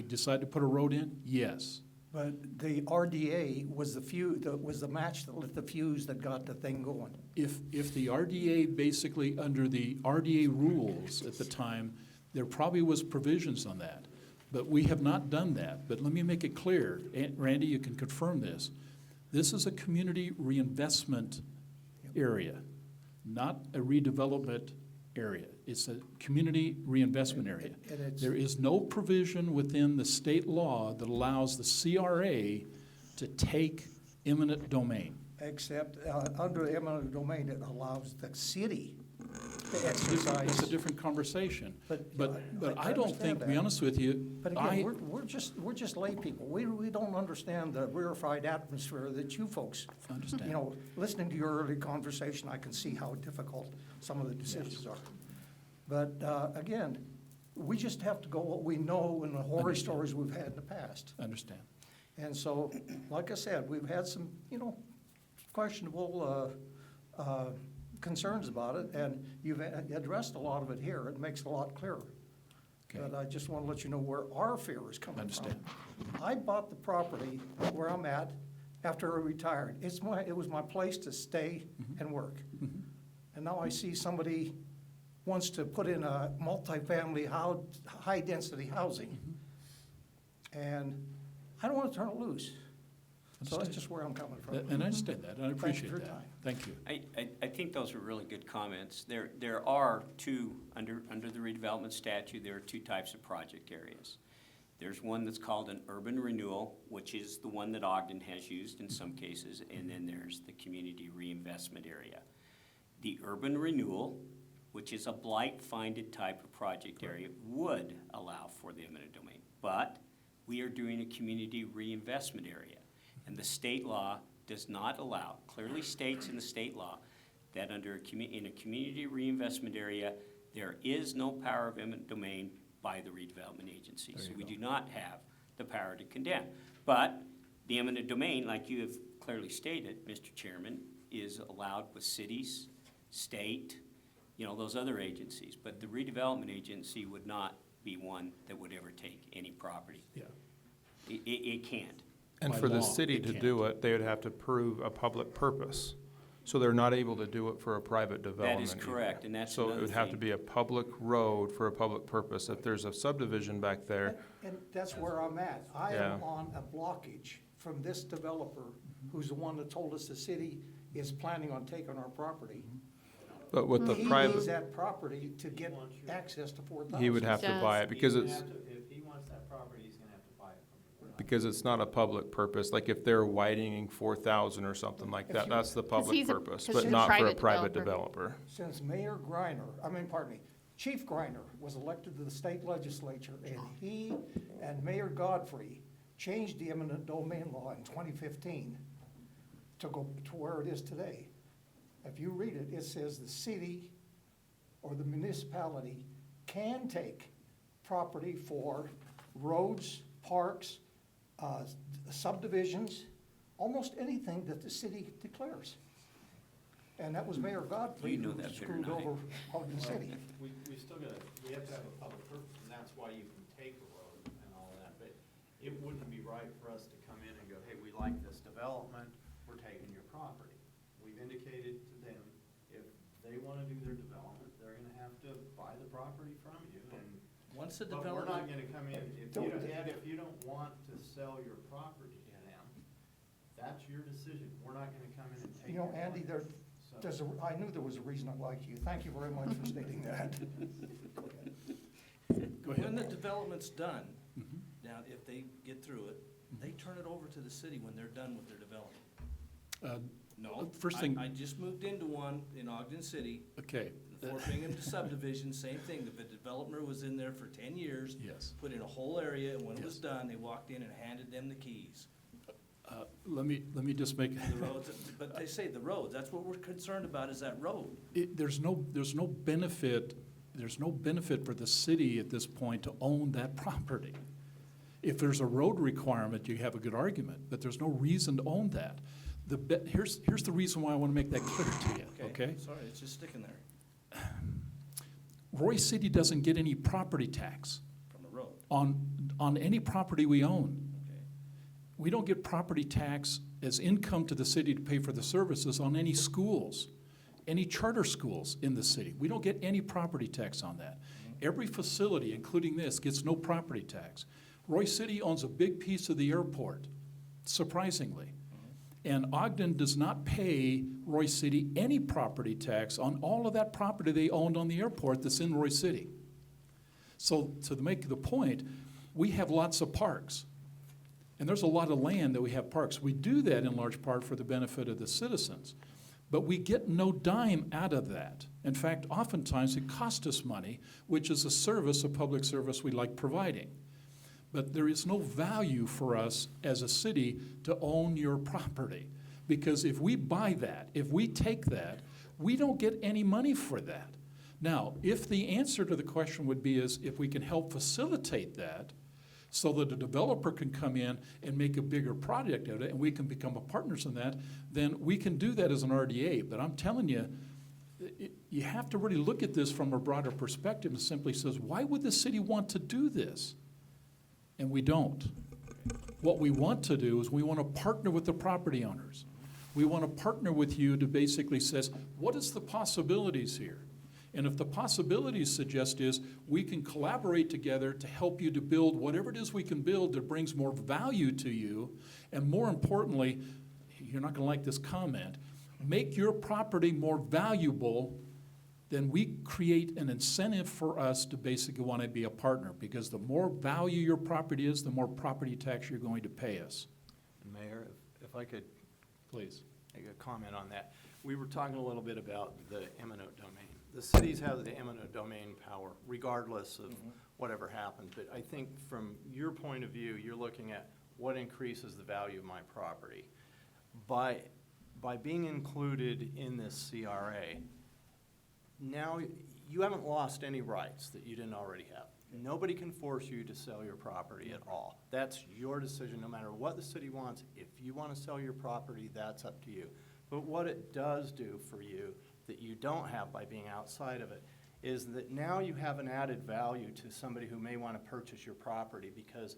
decide to put a road in? Yes. But the RDA was the match that lit the fuse that got the thing going. If the RDA basically, under the RDA rules at the time, there probably was provisions on that. But we have not done that. But let me make it clear, and Randy, you can confirm this. This is a community reinvestment area, not a redevelopment area. It's a community reinvestment area. There is no provision within the state law that allows the CRA to take eminent domain. Except under eminent domain, it allows the city the That's a exercise. different conversation. But, But I I don't understand think, to be that. honest with you, But I, again, we're just lay people. We don't understand the rarefied atmosphere that you folks, understand. you know, listening to your early conversation, I can see how difficult some of the decisions are. But, again, we just have to go what we know and the horror Understand. stories we've had in the past. Understand. And so, like I said, we've had some, you know, questionable concerns about it, and you've addressed a lot of it here. It makes it a lot clearer. Okay. But I just want to let you know where our fear is coming from. Understand. I bought the property where I'm at after I retired. It was my place to stay and work. And now I see somebody wants to put in a multifamily, high-density housing. And I don't want to turn it loose. So that's just where I'm coming from. And I understand that, and I Thank you appreciate for your that. time. Thank you. I think those are really good comments. There are two, under the redevelopment statute, there are two types of project areas. There's one that's called an urban renewal, which is the one that Ogden has used in some cases, and then there's the community reinvestment area. The urban renewal, which is a blight-funded type of project area, would allow for the eminent domain. But we are doing a community reinvestment area. And the state law does not allow, clearly states in the state law, that in a community reinvestment area, there is no power of eminent domain by the redevelopment agency. So we do not have the power to condemn. But the eminent domain, like you have clearly stated, Mr. Chairman, is allowed with cities, state, you know, those other agencies. But the redevelopment agency would not be one that would ever take any property. Yeah. It can't. And By for the law, city it to can't. do it, they would have to prove a public purpose. So they're not able to do it for a private development. That is either. correct, and that's So it another would have to thing. be a public road for a public purpose. If there's a subdivision back there, And that's where I'm at. I Yeah. am on a blockage from this developer, who's the one that told us the city is planning on taking our property. but with the He needs private, that property to get access to 4,000. he would have to Does. buy it because He's it's, gonna have to- If he wants that property, he's gonna have to buy it from you. because it's not a public purpose. Like if they're widening 4,000 or something like If that, you- that's the public he's a- purpose, 'cause but he's a not for a private private developer. developer. Since Chief Griner was elected to the state legislature, and he and Mayor Godfrey changed the eminent domain law in 2015 to go to where it is today. If you read it, it says the city or the municipality can take property for roads, parks, subdivisions, almost anything that the city declares. And that was Mayor Godfrey You know who that better screwed than I. over Ogden City. We still gotta, we have to have a public purpose, and that's why you can take a road and all that, but it wouldn't be right for us to come in and go, hey, we like this development, we're taking your property. We've indicated to them, if they wanna do their development, they're gonna have to buy the property from you, and, Once the but we're not development, gonna come in, if you don't want to sell your property to them, that's your decision, we're not gonna come in and take You know, your Andy, money. I knew there was a reason I like you. Thank you very much for stating that. Go ahead. when the development's done, Mhm. now, if they get through it, they turn it over to the city when they're done with their development. Uh, No, First thing- I just moved into one in Ogden City, Okay. the Fort Bingham subdivision, same thing. The developer was in there for 10 years, Yes. put in a whole area, and when it was Yes. done, they walked in and handed them the keys. Let me just make, The roads, but they say the roads, that's what we're concerned about, is that road. there's no benefit for the city at this point to own that property. If there's a road requirement, you have a good argument, but there's no reason to own that. Here's the reason why I want to make that clear to you, okay? Sorry, it's just sticking there Roy City doesn't get any property tax from the road, on any property we own. okay? We don't get property tax as income to the city to pay for the services on any schools, any charter schools in the city. We don't get any property tax on that. Every facility, including this, gets no property tax. Roy City owns a big piece of the airport, surprisingly. And Ogden does not pay Roy City any property tax on all of that property they owned on the airport that's in Roy City. So to make the point, we have lots of parks. And there's a lot of land that we have parks. We do that in large part for the benefit of the citizens. but we get no dime out of that. In fact, oftentimes it costs us money, which is a service, a public service we like providing. But there is no value for us as a city to own your property. Because if we buy that, if we take that, we don't get any money for that. Now, if the answer to the question would be is if we can help facilitate that so that a developer can come in and make a bigger project out of it and we can become a partners in that, then we can do that as an RDA. But I'm telling you, you have to really look at this from a broader perspective and simply says, why would the city want to do this? And we don't. What we want to do is we want to partner with the property owners. We want to partner with you to basically says, what is the possibilities here? And if the possibilities suggest is we can collaborate together to help you to build whatever it is we can build that brings more value to you, and more importantly, you're not going to like this comment, make your property more valuable, then we create an incentive for us to basically want to be a partner, because the more value your property is, the more property tax you're going to pay us. Mayor, if I could Please. make a comment on that. We were talking a little bit about the eminent domain. The cities have the eminent domain power regardless of whatever happened. But I think from your point of view, you're looking at what increases the value of my property. By being included in this CRA, now you haven't lost any rights that you didn't already have. Nobody can force you to sell your property at all. That's your decision, no matter what the city wants. If you want to sell your property, that's up to you. But what it does do for you that you don't have by being outside of it is that now you have an added value to somebody who may want to purchase your property, because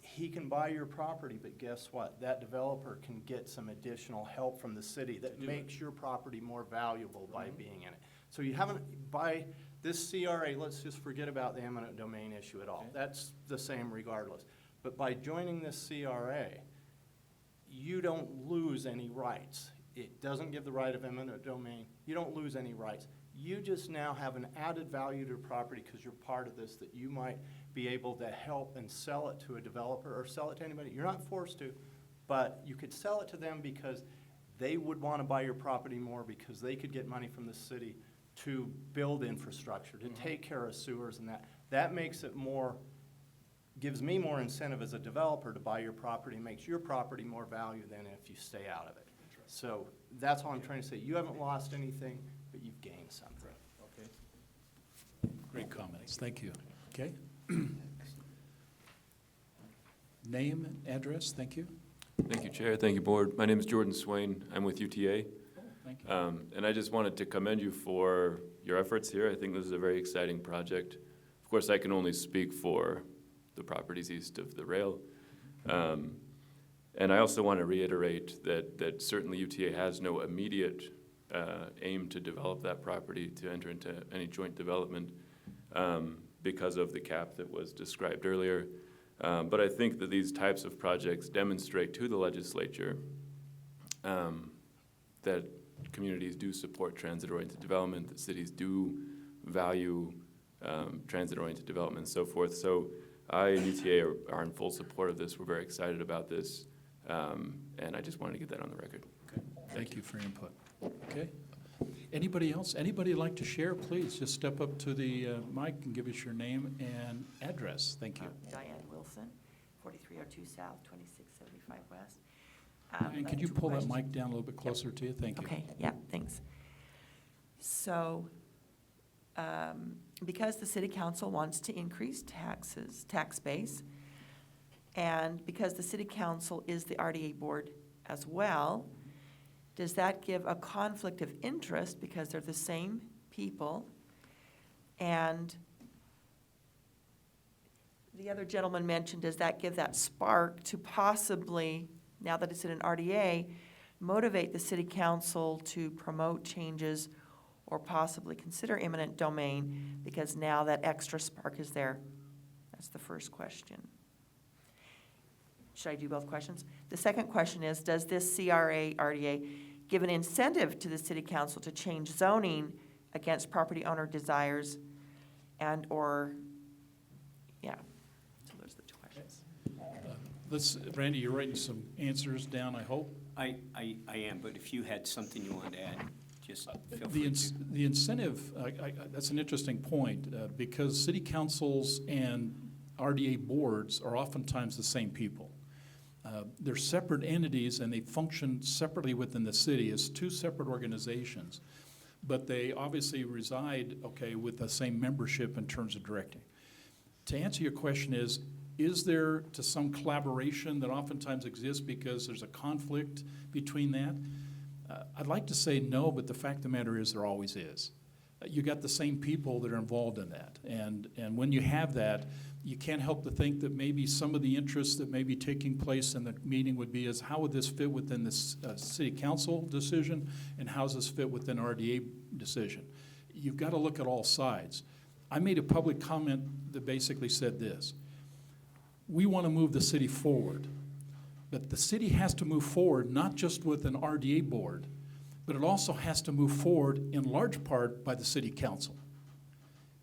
he can buy your property, but guess what? That developer can get some additional help from the city that makes your property more valuable by being in it. So you haven't, by this CRA, let's just forget about the eminent domain issue at all. That's the same regardless. But by joining this CRA, you don't lose any rights. It doesn't give the right of eminent domain. You don't lose any rights. You just now have an added value to the property because you're part of this, that you might be able to help and sell it to a developer or sell it to anybody. You're not forced to, but you could sell it to them because they would want to buy your property more, because they could get money from the city to build infrastructure, to take care of sewers and that. That makes it more, gives me more incentive as a developer to buy your property, makes your property more value than if you stay out of it. So that's all I'm trying to say. You haven't lost anything, but you've gained something. Okay. Great comments. Thank you. Okay. Name and address. Thank you. Thank you, Chair. Thank you, Board. My name is Jordan Swain. I'm with UTA. Thank you. And I just wanted to commend you for your efforts here. I think this is a very exciting project. Of course, I can only speak for the properties east of the rail. And I also want to reiterate that certainly UTA has no immediate aim to develop that property, to enter into any joint development because of the cap that was described earlier. But I think that these types of projects demonstrate to the legislature that communities do support transit-oriented development, that cities do value transit-oriented development and so forth. So I and UTA are in full support of this. We're very excited about this. And I just wanted to get that on the record. Okay. Thank you for your input. Okay. Anybody else? Anybody like to share? Please just step up to the mic and give us your name and address. Thank you. Diane Wilson, 4302 South, 2675 West. And could you pull that mic down a little bit closer to you? Thank you. Okay, yeah, thanks. So, because the city council wants to increase tax base, and because the city council is the RDA board as well, does that give a conflict of interest because they're the same people? And the other gentleman mentioned, does that give that spark to possibly, now that it's in an RDA, motivate the city council to promote changes or possibly consider eminent domain, because now that extra spark is there? That's the first question. Should I do both questions? The second question is, does this CRA RDA give an incentive to the city council to change zoning against property owner desires and or, yeah, so those are the two questions. Randy, you're writing some answers down, I hope? I am, but if you had something you wanted to add, just feel The free to. the incentive, that's an interesting point, because city councils and RDA boards are oftentimes the same people. They're separate entities, and they function separately within the city as two separate organizations, but they obviously reside, okay, with the same membership in terms of directing. To answer your question is there to some collaboration that oftentimes exists because there's a conflict between that? I'd like to say no, but the fact of the matter is there always is. You got the same people that are involved in that. And when you have that, you can't help to think that maybe some of the interests that may be taking place in the meeting would be is how would this fit within this city council decision, and how does this fit within RDA decision? You've got to look at all sides. I made a public comment that basically said this: we want to move the city forward, but the city has to move forward not just with an RDA board, but it also has to move forward in large part by the city council.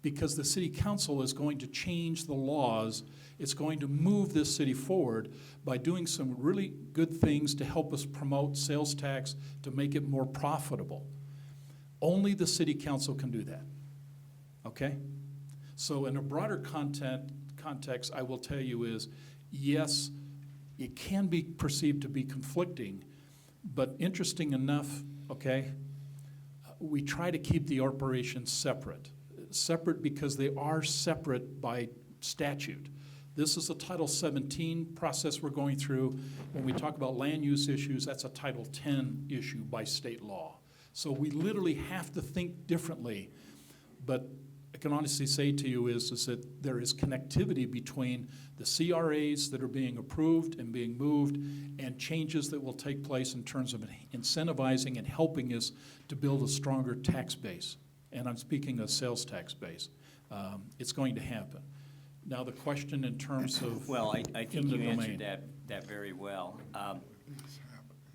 Because the city council is going to change the laws, it's going to move this city forward by doing some really good things to help us promote sales tax to make it more profitable. Only the city council can do that, okay? So in a broader context, I will tell you is, yes, it can be perceived to be conflicting, but interesting enough, okay, we try to keep the operations separate. Separate because they are separate by statute. This is a Title 17 process we're going through. When we talk about land use issues, that's a Title 10 issue by state law. So we literally have to think differently, but I can honestly say to you is that there is connectivity between the CRAs that are being approved and being moved and changes that will take place in terms of incentivizing and helping us to build a stronger tax base. And I'm speaking of sales tax base. It's going to happen. Now, the question in terms of Well, I think in the you answered domain. that very well.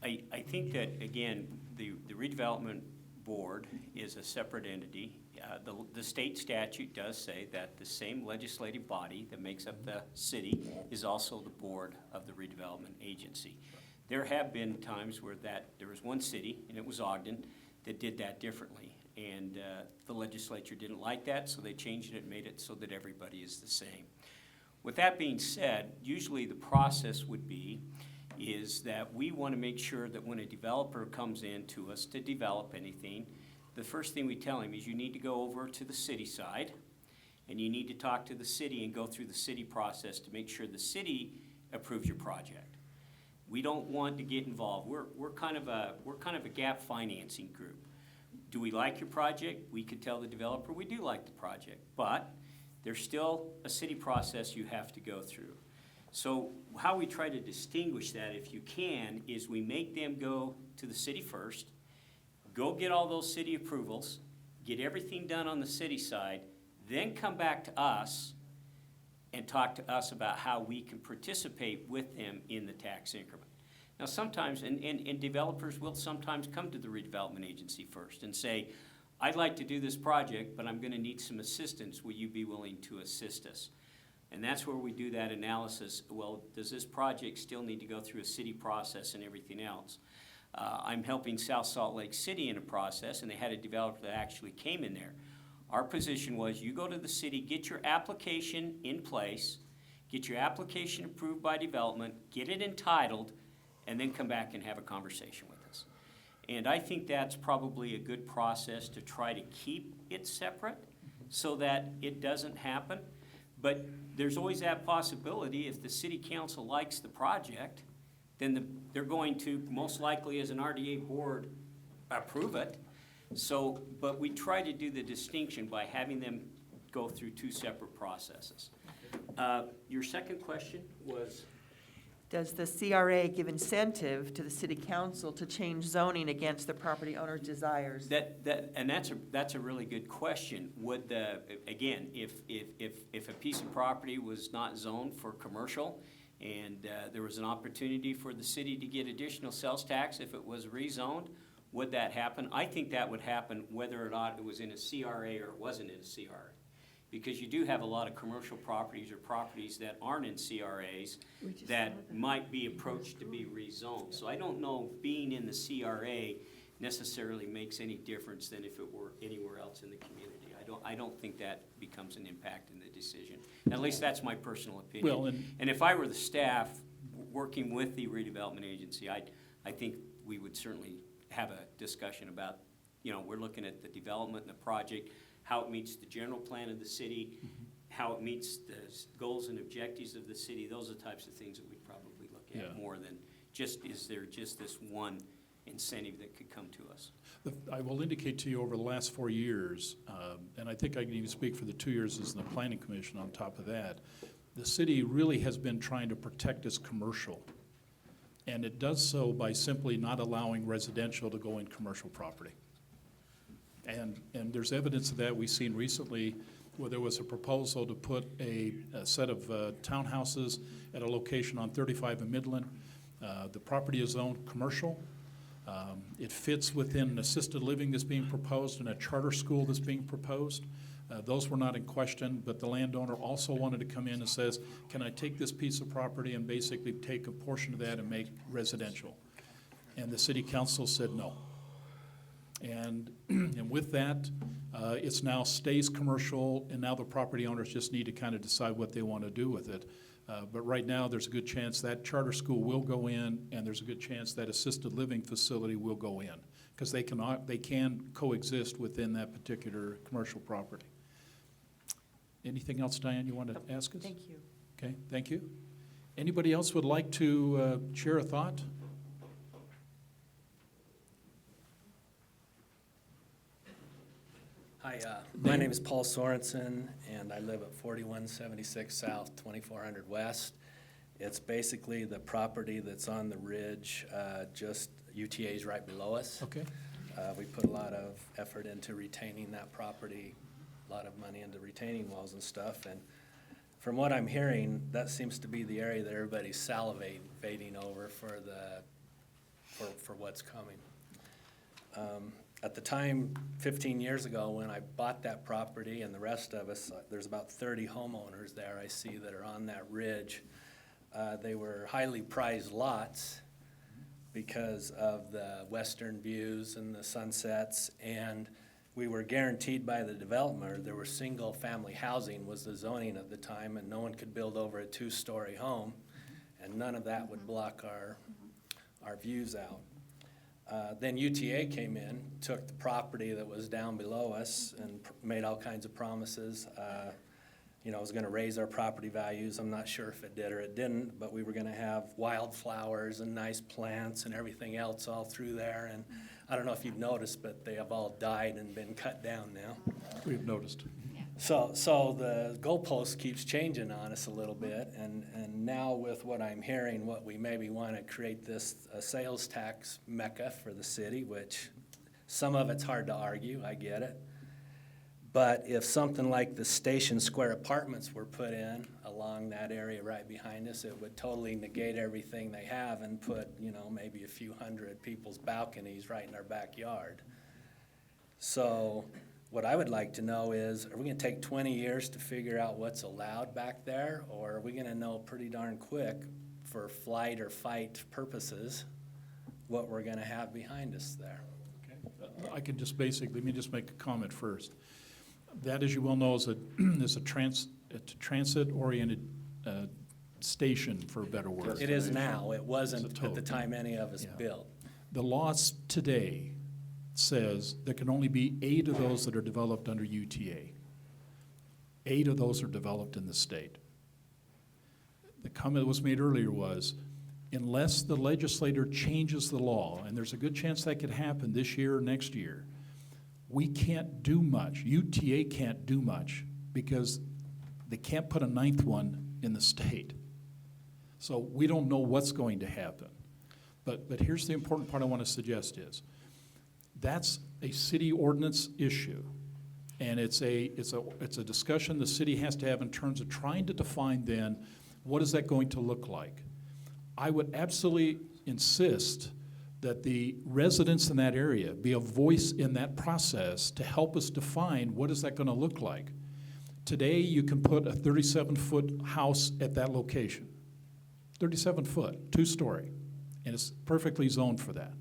I think that, again, the redevelopment board is a separate entity. The state statute does say that the same legislative body that makes up the city is also the board of the redevelopment agency. There have been times where there was one city, and it was Ogden, that did that differently. And the legislature didn't like that, so they changed it and made it so that everybody is the same. With that being said, usually the process would be is that we want to make sure that when a developer comes in to us to develop anything, the first thing we tell him is you need to go over to the city side, and you need to talk to the city and go through the city process to make sure the city approves your project. We don't want to get involved. We're kind of a gap financing group. Do we like your project? We could tell the developer we do like the project, but there's still a city process you have to go through. So how we try to distinguish that, if you can, is we make them go to the city first, go get all those city approvals, get everything done on the city side, then come back to us and talk to us about how we can participate with them in the tax increment. Now, sometimes, and developers will sometimes come to the redevelopment agency first and say, I'd like to do this project, but I'm going to need some assistance. Will you be willing to assist us? And that's where we do that analysis. Well, does this project still need to go through a city process and everything else? I'm helping South Salt Lake City in a process, and they had a developer that actually came in there. Our position was you go to the city, get your application in place, get your application approved by development, get it entitled, and then come back and have a conversation with us. And I think that's probably a good process to try to keep it separate so that it doesn't happen. But there's always that possibility if the city council likes the project, then they're going to, most likely as an RDA board, approve it. So, but we try to do the distinction by having them go through two separate processes. Your second question was? Does the CRA give incentive to the city council to change zoning against the property owner's desires? That's a really good question. Would again, if a piece of property was not zoned for commercial and there was an opportunity for the city to get additional sales tax if it was rezoned, would that happen? I think that would happen whether or not it was in a CRA or it wasn't in a CRA. Because you do have a lot of commercial properties or properties that aren't in CRAs that might be approached to be rezoned. So I don't know if being in the CRA necessarily makes any difference than if it were anywhere else in the community. I don't think that becomes an impact in the decision. At least that's my personal opinion. Well, And if I were the staff working with the redevelopment agency, I think we would certainly have a discussion about, you know, we're looking at the development and the project, how it meets the general plan of the city, how it meets the goals and objectives of the city. Those are the types of things that we'd probably look at Yeah. more than just, is there just this one incentive that could come to us? I will indicate to you over the last 4 years, and I think I can even speak for the 2 years as in the planning commission on top of that, the city really has been trying to protect its commercial. And it does so by simply not allowing residential to go in commercial property. And there's evidence of that. We've seen recently where there was a proposal to put a set of townhouses at a location on 35 in Midland. The property is zoned commercial. It fits within an assisted living that's being proposed and a charter school that's being proposed. Those were not in question, but the landowner also wanted to come in and says, can I take this piece of property and basically take a portion of that and make residential? And the city council said no. And with that, it's now stays commercial, and now the property owners just need to kind of decide what they want to do with it. But right now, there's a good chance that charter school will go in, and there's a good chance that assisted living facility will go in, because they can coexist within that particular commercial property. Anything else, Diane, you want to ask us? Thank you. Okay, thank you. Anybody else would like to share a thought? Hi, my name is Paul Sorensen, and I live at 4176 South, 2400 West. It's basically the property that's on the ridge, just UTA's right below us. Okay. We put a lot of effort into retaining that property, a lot of money into retaining walls and stuff, and from what I'm hearing, that seems to be the area that everybody's salivating over for what's coming. At the time, 15 years ago, when I bought that property and the rest of us, there's about 30 homeowners there I see that are on that ridge. They were highly prized lots because of the western views and the sunsets, and we were guaranteed by the developer, there were single-family housing was the zoning at the time, and no one could build over a 2-story home, and none of that would block our views out. Then UTA came in, took the property that was down below us and made all kinds of promises. It was going to raise our property values. I'm not sure if it did or it didn't, but we were going to have wildflowers and nice plants and everything else all through there. And I don't know if you've noticed, but they have all died and been cut down now. We've noticed. So the goalpost keeps changing on us a little bit, and now with what I'm hearing, what we maybe want to create this sales tax mecca for the city, which some of it's hard to argue, I get it. But if something like the Station Square apartments were put in along that area right behind us, it would totally negate everything they have and put, maybe a few hundred people's balconies right in our backyard. So what I would like to know is, are we going to take 20 years to figure out what's allowed back there, or are we going to know pretty darn quick for flight or fight purposes what we're going to have behind us there? Okay. I could just let me just make a comment first. That, as you well know, is a transit-oriented station, for a better word. It is now. It wasn't at the time any of us built. The law today says there can only be 8 of those that are developed under UTA. 8 of those are developed in the state. The comment that was made earlier was, unless the legislator changes the law, and there's a good chance that could happen this year or next year, we can't do much. UTA can't do much because they can't put a 9th one in the state. So we don't know what's going to happen. But here's the important part I want to suggest is, that's a city ordinance issue, and it's a discussion the city has to have in terms of trying to define then what is that going to look like. I would absolutely insist that the residents in that area be a voice in that process to help us define what is that going to look like. Today, you can put a 37-foot house at that location. 37-foot, two-story, and it's perfectly zoned for that.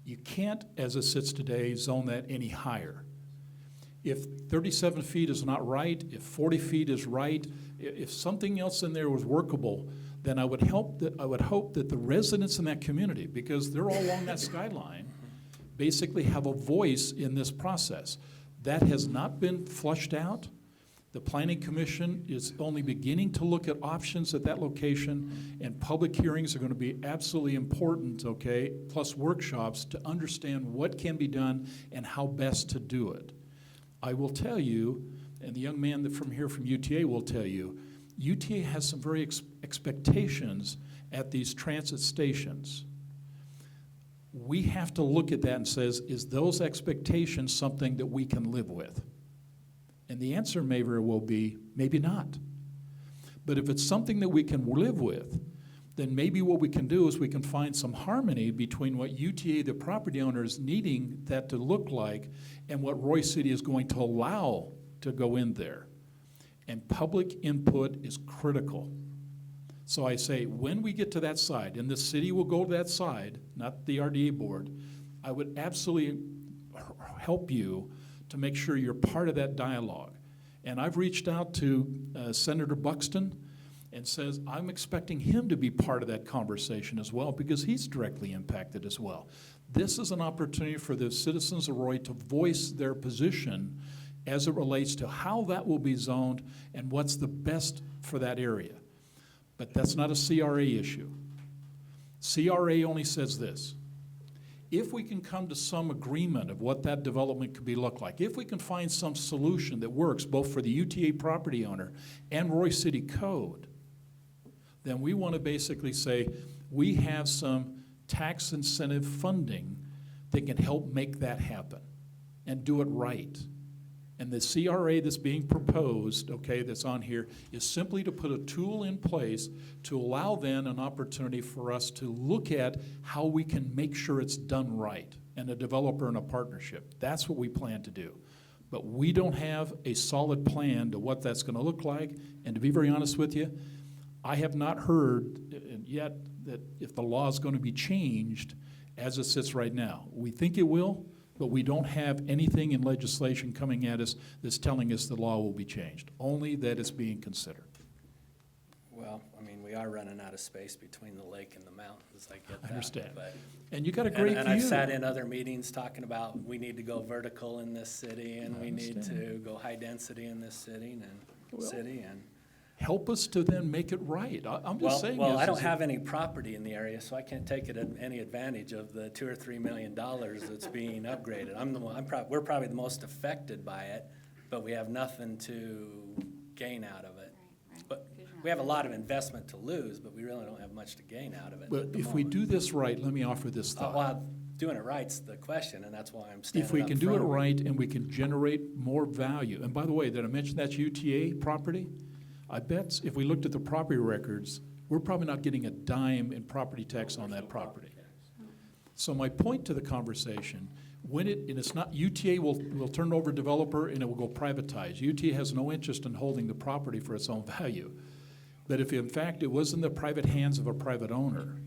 You can't, as it sits today, zone that any higher. If 37 feet is not right, if 40 feet is right, if something else in there was workable, then I would hope that the residents in that community, because they're all along that skyline, basically have a voice in this process. That has not been flushed out. The Planning Commission is only beginning to look at options at that location, and public hearings are going to be absolutely important, okay, plus workshops to understand what can be done and how best to do it. I will tell you, and the young man from UTA will tell you, UTA has some very expectations at these transit stations. We have to look at that and says, is those expectations something that we can live with? And the answer may very well be, maybe not. But if it's something that we can live with, then maybe what we can do is we can find some harmony between what UTA, the property owner, is needing that to look like and what Royce City is going to allow to go in there. And public input is critical. So I say, when we get to that side, and the city will go to that side, not the RDA board, I would absolutely help you to make sure you're part of that dialogue. And I've reached out to Senator Buxton and says, I'm expecting him to be part of that conversation as well, because he's directly impacted as well. This is an opportunity for the citizens of Roy to voice their position as it relates to how that will be zoned and what's the best for that area. But that's not a CRA issue. CRA only says this: if we can come to some agreement of what that development could look like, if we can find some solution that works both for the UTA property owner and Royce City Code, then we want to basically say we have some tax incentive funding that can help make that happen and do it right. And the CRA that's being proposed, okay, that's on here, is simply to put a tool in place to allow then an opportunity for us to look at how we can make sure it's done right, and a developer and a partnership. That's what we plan to do. But we don't have a solid plan to what that's gonna look like, and to be very honest with you, I have not heard yet that if the law is gonna be changed as it sits right now. We think it will, but we don't have anything in legislation coming at us that's telling us the law will be changed, only that it's being considered. Well, I mean, we are running out of space between the lake and the mountains, I get that. I understand. But And you got a great view. And I've sat in other meetings talking about we need to go vertical in this city, and I we need understand. to go high density in this city, and Help us to then make it right. I'm just saying. Well, is- I don't is have any property in the area, so I can't take any advantage of the $2 or $3 million that's being upgraded. We're probably the most affected by it, but we have nothing to gain out of it. But we have a lot of investment to lose, but we really don't have much to gain out of it. But at the if we moment. do this right, let me offer this thought. Well, doing it right's the question, and that's why I'm standing If we up can do it front. right and we can generate more value, and by the way, did I mention that's UTA property? I bet if we looked at the property records, we're probably not getting a dime in property tax on that property. So my point to the conversation, and it's not, UTA will turn it over to developer and it will go privatized. UTA has no interest in holding the property for its own value. But if in fact it was in the private hands of a private owner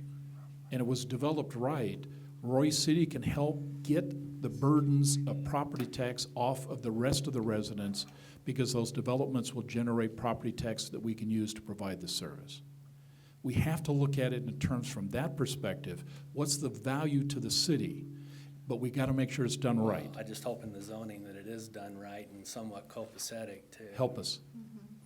and it was developed right, Royce City can help get the burdens of property tax off of the rest of the residents, because those developments will generate property tax that we can use to provide the service. We have to look at it in terms from that perspective. What's the value to the city? But we got to make sure it's done right. I just hope in the zoning that it is done right and somewhat copacetic to. Help us.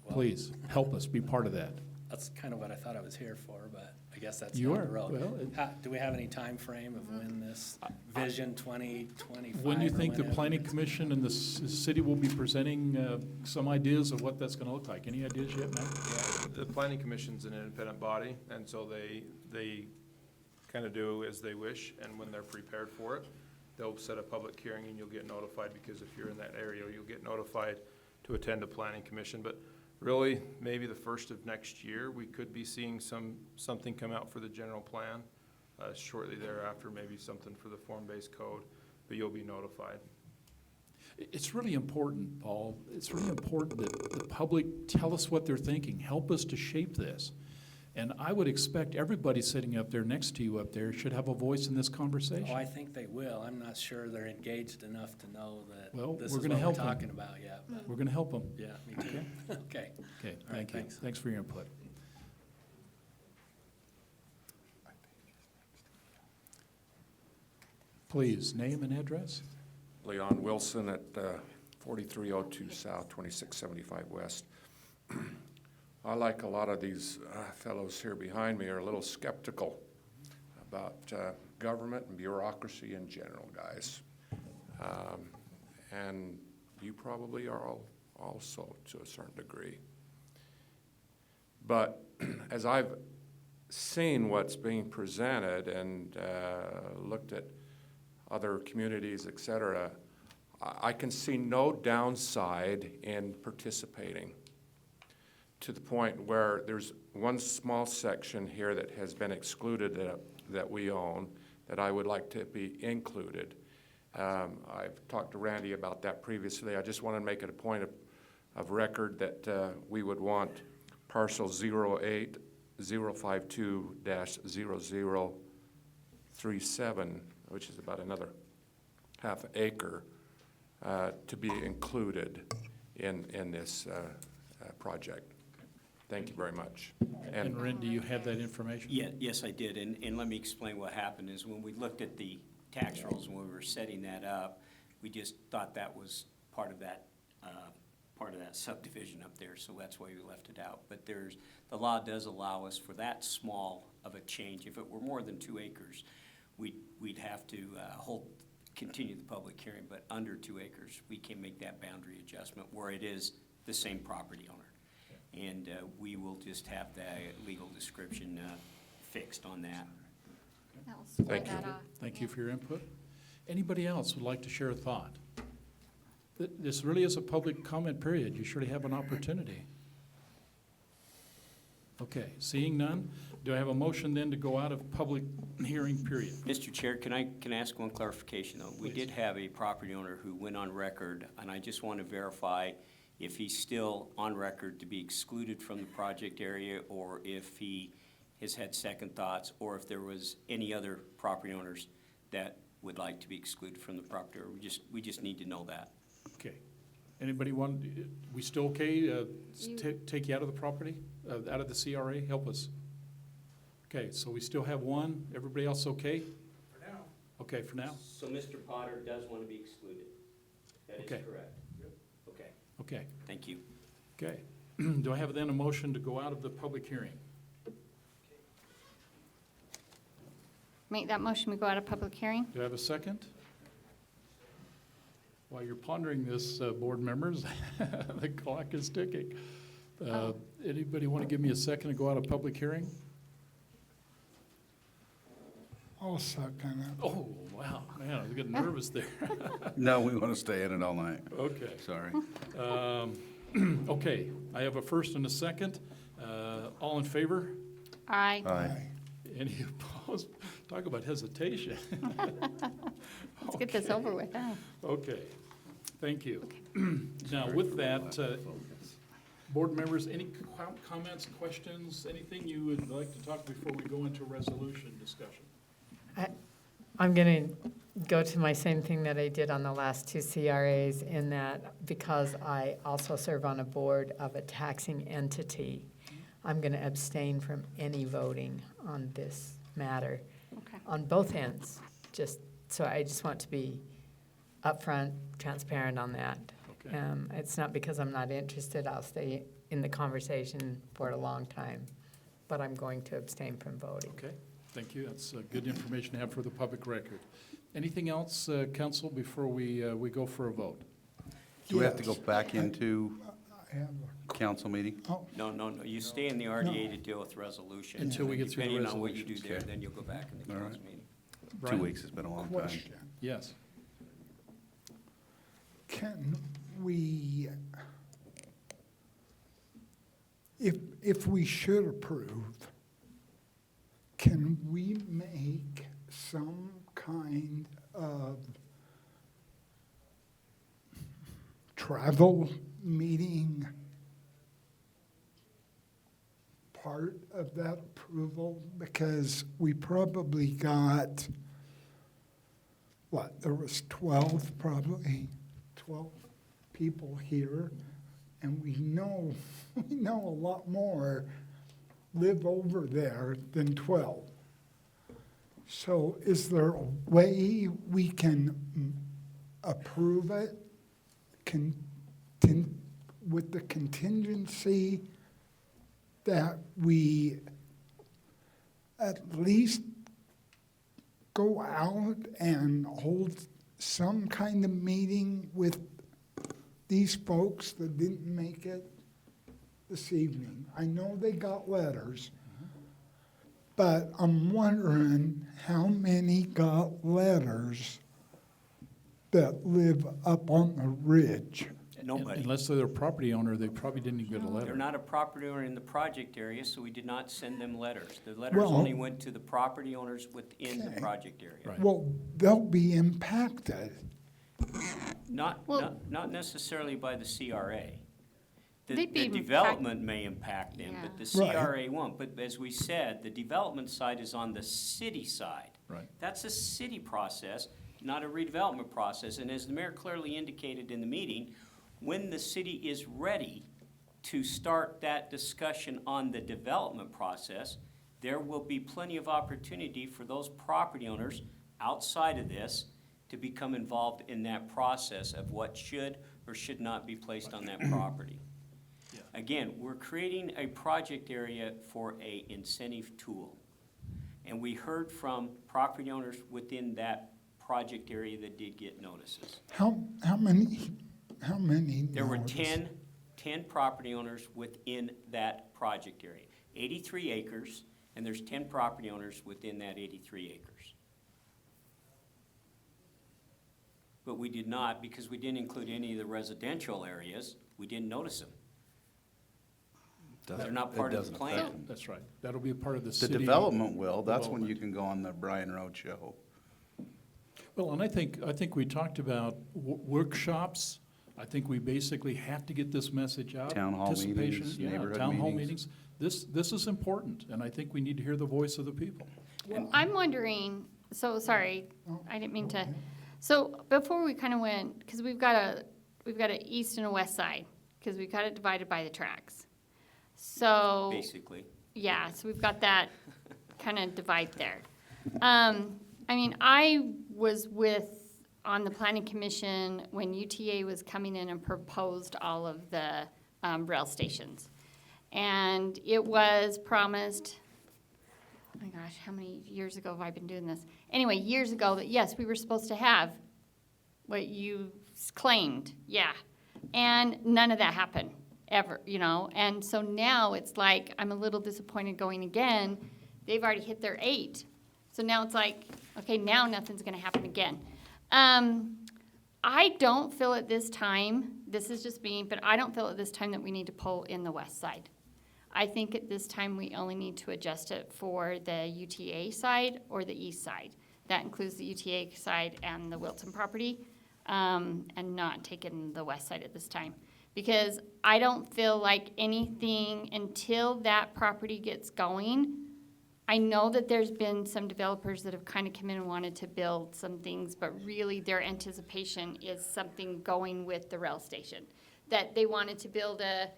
Well, Please, help us be part of that. That's kind of what I thought I was here for, but I guess that's You down are. the road. Well, Do we have any time frame of when this Vision 2025? When you or think the whenever planning it's- commission and the city will be presenting some ideas of what that's going to look like? Any ideas yet, Matt? Yeah, the planning commission's an independent body, and so they kind of do as they wish, and when they're prepared for it, they'll set a public hearing and you'll get notified, because if you're in that area, you'll get notified to attend a planning commission. But really, maybe the first of next year, we could be seeing something come out for the general plan. Shortly thereafter, maybe something for the form-based code, but you'll be notified. It's really important, Paul, it's really important that the public tell us what they're thinking, help us to shape this. And I would expect everybody sitting up there next to you up there should have a voice in this conversation. Oh, I think they will. I'm not sure they're engaged enough to know Well, that this we're is gonna what we're help them. talking about yet. but- We're gonna help them. Yeah, me too. Okay. Okay, All right, thank you. thanks. Thanks for your input. Please, name and address. Leon Wilson at 4302 South, 2675 West. I, like a lot of these fellows here behind me, are a little skeptical about government and bureaucracy in general, guys. And you probably are also to a certain degree. But as I've seen what's being presented and looked at other communities, et cetera, I can see no downside in participating, to the point where there's one small section here that has been excluded that we own that I would like to be included. I've talked to Randy about that previously. I just want to make it a point of record that we would want parcel 08052-0037, which is about another half acre, to be included in this project. Thank you very much. And Ren, do you have that information? Yeah, yes, I did, and let me explain what happened is when we looked at the tax rolls, when we were setting that up, we just thought that was part of that subdivision up there, so that's why we left it out. But the law does allow us for that small of a change. If it were more than 2 acres, we'd have to continue the public hearing, but under 2 acres, we can make that boundary adjustment where it is the same property owner. And we will just have the legal description fixed on that. That will square Thank you. that off. Thank you for your input. Anybody else would like to share a thought? This really is a public comment period. You surely have an opportunity. Okay, seeing none, do I have a motion then to go out of public hearing period? Mr. Chair, can I ask one clarification, though? We Please. did have a property owner who went on record, and I just want to verify if he's still on record to be excluded from the project area, or if he has had second thoughts, or if there was any other property owners that would like to be excluded from the property, or we just need to know that. Okay. Anybody want, we still okay, take you out of the property, out of the CRA? Help us. Okay, so we still have one. Everybody else okay? For now. Okay, for now? So Mr. Potter does want to be excluded? That is Okay. correct? Okay, Okay, thank you. okay. Do I have then a motion to go out of the public hearing? Make that motion, we go out of public hearing? Do I have a second? While you're pondering this, board members, the clock is ticking. Anybody want to give me a second to go out of public hearing? I'll second it. Oh, wow, man, I was getting nervous there. No, we want to stay in it all night. Okay. Sorry. Okay, I have a first and a second. All in favor? Aye. Aye. Any opposed? Talk about hesitation. Let's get this over with, huh? Okay, thank you. Now, with that, board members, any comments, questions, anything you would like to talk before we go into resolution discussion? I'm going to go to my same thing that I did on the last 2 CRAs, in that because I also serve on a board of a taxing entity, I'm going to abstain from any voting on this matter Okay. on both ends. So I just want to be upfront, transparent on that. Okay. It's not because I'm not interested. I'll stay in the conversation for a long time, but I'm going to abstain from voting. Okay, thank you. That's good information to have for the public record. Anything else, council, before we go for a vote? Do we have to Yes. go back into I have council meeting? No, you stay in the RDA to deal with resolution. Until we get through the Depending on what you do resolutions. there, Okay. then you'll go back in the All council right. meeting. 2 Brian? weeks has been a long time. question. Yes. Can we, if we should approve, can we make some kind of travel meeting part of that approval? Because we probably got, what, there was 12 people here, and we know a lot more live over there than 12. So is there a way we can approve it with the contingency that we at least go out and hold some kind of meeting with these folks that didn't make it this evening? I know they got letters, but I'm wondering how many got letters that live up on the ridge. Nobody. Unless they're a property owner, they probably didn't even get a letter. They're not a property owner in the project area, so we did not send them letters. The letters Well- only went to the property owners within the Okay. project area. Right. Well, they'll be impacted. Not necessarily by the CRA. The They'd be development may impact them, but the Right. CRA won't. But as we said, the development side is on the city side. Right. That's a city process, not a redevelopment process. And as the mayor clearly indicated in the meeting, when the city is ready to start that discussion on the development process, there will be plenty of opportunity for those property owners outside of this to become involved in that process of what should or should not be placed on that property. Again, we're creating a project area for a incentive tool. And we heard from property owners within that project area that did get notices. How many There were notices? 10 property owners within that project area. 83 acres, and there's 10 property owners within that 83 acres. But we did not, because we didn't include any of the residential areas, we didn't notice them. They're not part of the plan. That's right. That'll be a part of the The city. development will, that's when you development. can go on the Bryan Road show. Well, and I think we talked about workshops. I think we basically have to get this message out. Town hall Participation, meetings, yeah, neighborhood town hall meetings. meetings. This is important, and I think we need to hear the voice of the people. I'm wondering, so, sorry, I didn't mean to, so before we kind of went, because we've got a east and a west side, because we've got it divided by the tracks. So. Basically. Yeah, so we've got that kind of divide there. I mean, I was on the planning commission when UTA was coming in and proposed all of the rail stations. And it was promised, oh my gosh, how many years ago have I been doing this? Anyway, years ago, that yes, we were supposed to have what you claimed, yeah. And none of that happened, ever, you know? And so now it's like, I'm a little disappointed going again. They've already hit their 8. So now it's like, okay, now nothing's gonna happen again. I don't feel at this time, this is just me, but I don't feel at this time that we need to pull in the west side. I think at this time, we only need to adjust it for the UTA side or the east side. That includes the UTA side and the Wilton property, and not taking the west side at this time. Because I don't feel like anything until that property gets going. I know that there's been some developers that have kind of come in and wanted to build some things, but really their anticipation is something going with the rail station. That they wanted to build a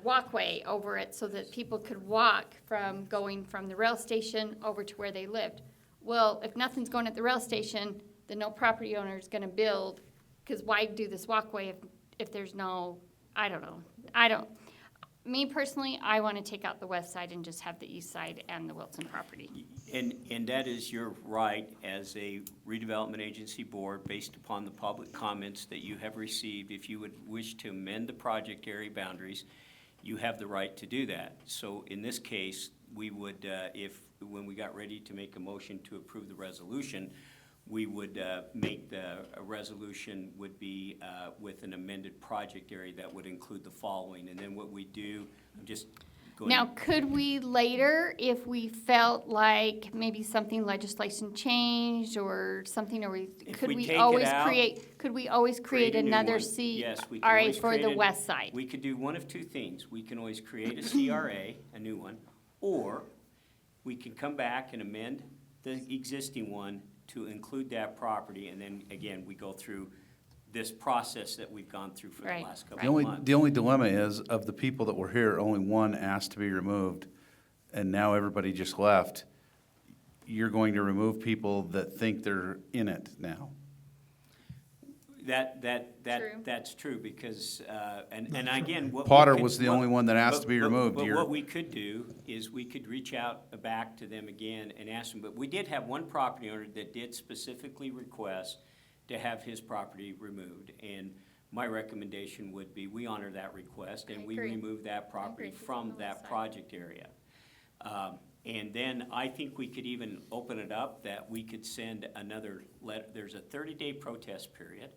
walkway over it so that people could walk from going from the rail station over to where they lived. Well, if nothing's going at the rail station, then no property owner is gonna build, because why do this walkway if there's no, I don't know. Me personally, I want to take out the west side and just have the east side and the Wilson property. And that is your right as a redevelopment agency board, based upon the public comments that you have received. If you would wish to amend the project area boundaries, you have the right to do that. So in this case, we would, when we got ready to make a motion to approve the resolution, we would make a resolution would be with an amended project area that would include the following. And then what we do, I'm just Go Now, ahead. could we later, if we felt like maybe something legislation changed or something, or If could we we take it always out, create a new another one. Yes, we can CRA always for create the a- west side? We could do one of two things. We can always create a CRA, a new one, or we can come back and amend the existing one to include that property, and then, again, we go through this process that we've gone through for the Right, last right. couple of months. The only dilemma is, of the people that were here, only one asked to be removed, and now everybody just left. You're going to remove people that think they're in it now. True. That's true, because, and again, what we Potter could- was the what- only one that asked to be removed. But You're- what we could do is we could reach out back to them again and ask them, but we did have one property owner that did specifically request to have his property removed. And my recommendation would be, we honor that request and we agree. remove that property 'cause it's on from the west that side. project area. And then I think we could even open it up that we could send another letter. There's a 30-day protest period.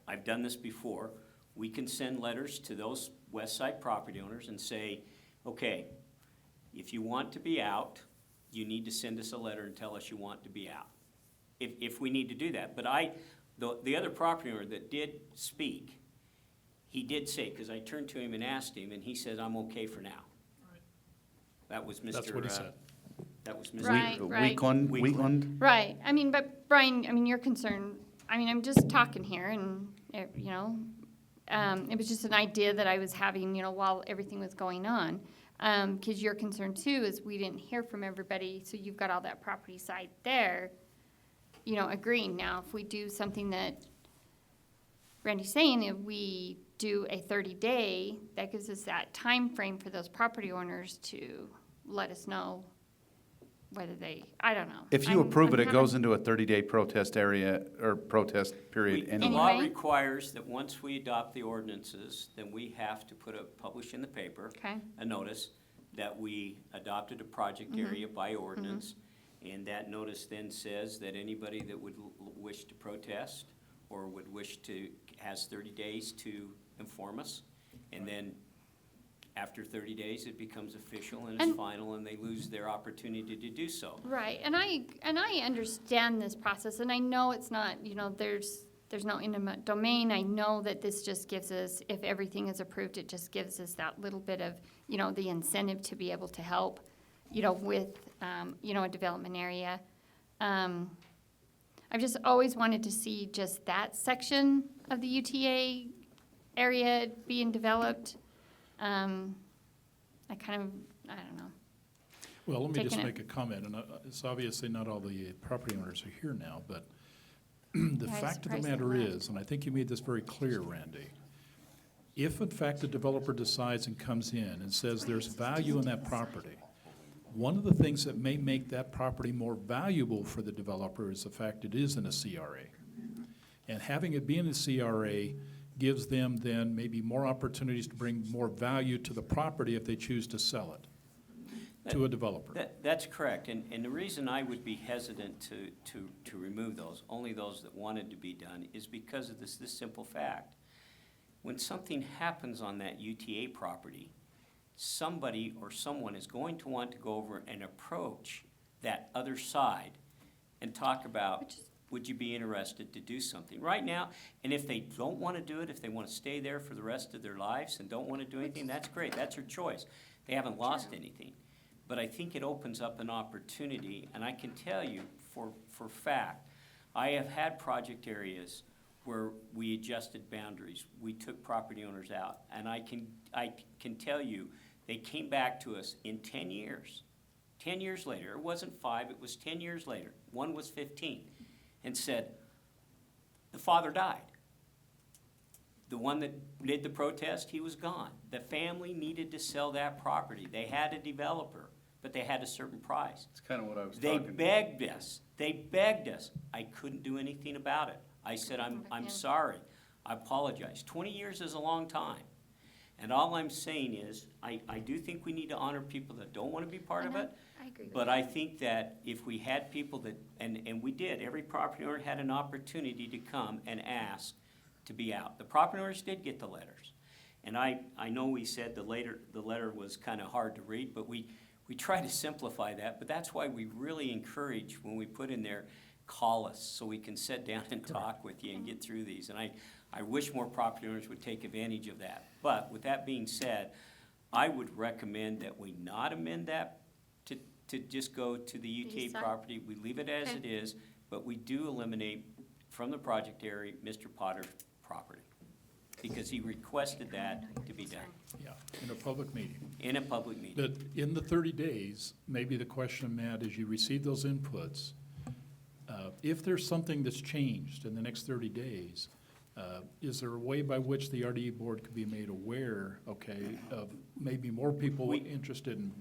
I've done this before. We can send letters to those west side property owners and say, okay, if you want to be out, you need to send us a letter and tell us you want to be out. If we need to do that. But the other property owner that did speak, he did say, because I turned to him and asked him, and he said, I'm okay for now. That was Mr. That's what he said. That was Mr. Right, right. Wheatland? Right, I mean, but Brian, I mean, you're concerned, I mean, I'm just talking here and, you know, it was just an idea that I was having, you know, while everything was going on. Cause your concern too is we didn't hear from everybody, so you've got all that property side there, you know, agreeing. Now, if we do something that Randy's saying, if we do a 30-day, that gives us that time frame for those property owners to let us know whether they, I don't know. If you I'm- approve it, I'm it goes into a 30-day protest area, or protest period The anyway. law Anyway. requires that once we adopt the ordinances, then we have to publish in the paper Okay. a notice that we adopted a project area by ordinance. And that notice then says that anybody that would wish to protest or would wish to, has 30 days to inform us. And then after 30 days, it becomes official and it's And- final, and they lose their opportunity to do so. Right, and I understand this process, and I know it's not, you know, there's no intimate domain. I know that this just gives us, if everything is approved, it just gives us that little bit of, you know, the incentive to be able to help, you know, with, you know, a development area. I've just always wanted to see just that section of the UTA area being developed. I kind of, I don't know. Well, let me just Taking it. make a comment, and it's obviously not all the property owners are here now, but the Yeah, I was fact of the surprised they matter left. is, and I think you made this very clear, Randy, if in fact the developer decides and comes in and says there's value in that property, one of the things that may make that property more valuable for the developer is the fact it is in a CRA. And having it be in a CRA gives them then maybe more opportunities to bring more value to the property if they choose to sell it to a developer. That's correct, and the reason I would be hesitant to remove those, only those that wanted to be done, is because of this simple fact. When something happens on that UTA property, somebody or someone is going to want to go over and approach that other side and talk about, would you be interested to do something? Right now, and if they don't want to do it, if they want to stay there for the rest of their lives and don't want to do anything, that's great, that's their choice. They haven't lost anything. But I think it opens up an opportunity, and I can tell you for fact, I have had project areas where we adjusted boundaries. We took property owners out, and I can tell you, they came back to us in 10 years. 10 years later, it wasn't 5, it was 10 years later. One was 15, and said, the father died. The one that did the protest, he was gone. The family needed to sell that property. They had a developer, but they had a certain price. That's kind of what I was They talking about. begged us. They begged us. I couldn't do anything about it. I said, I'm sorry. I apologize. 20 years is a long time. And all I'm saying is, I do think we need to honor people that don't want to be part of it. I agree with But I think that if we had people that, and we did, every property owner had an opportunity to come and ask to be out. The property owners did get the letters. And I know we said the letter was kind of hard to read, but we try to simplify that. But that's why we really encourage, when we put in there, call us so we can sit down and talk with you and get through these. And I wish more property owners would take advantage of that. But with that being said, I would recommend that we not amend that to just go to the UTA East side? property. We leave it as Okay. it is, but we do eliminate from the project area Mr. Potter's property, because he requested that to be done Yeah, in a public meeting. in a public meeting. But in the 30 days, maybe the question, Matt, is you receive those inputs. If there's something that's changed in the next 30 days, is there a way by which the RDA board could be made aware, okay, of maybe more people interested in?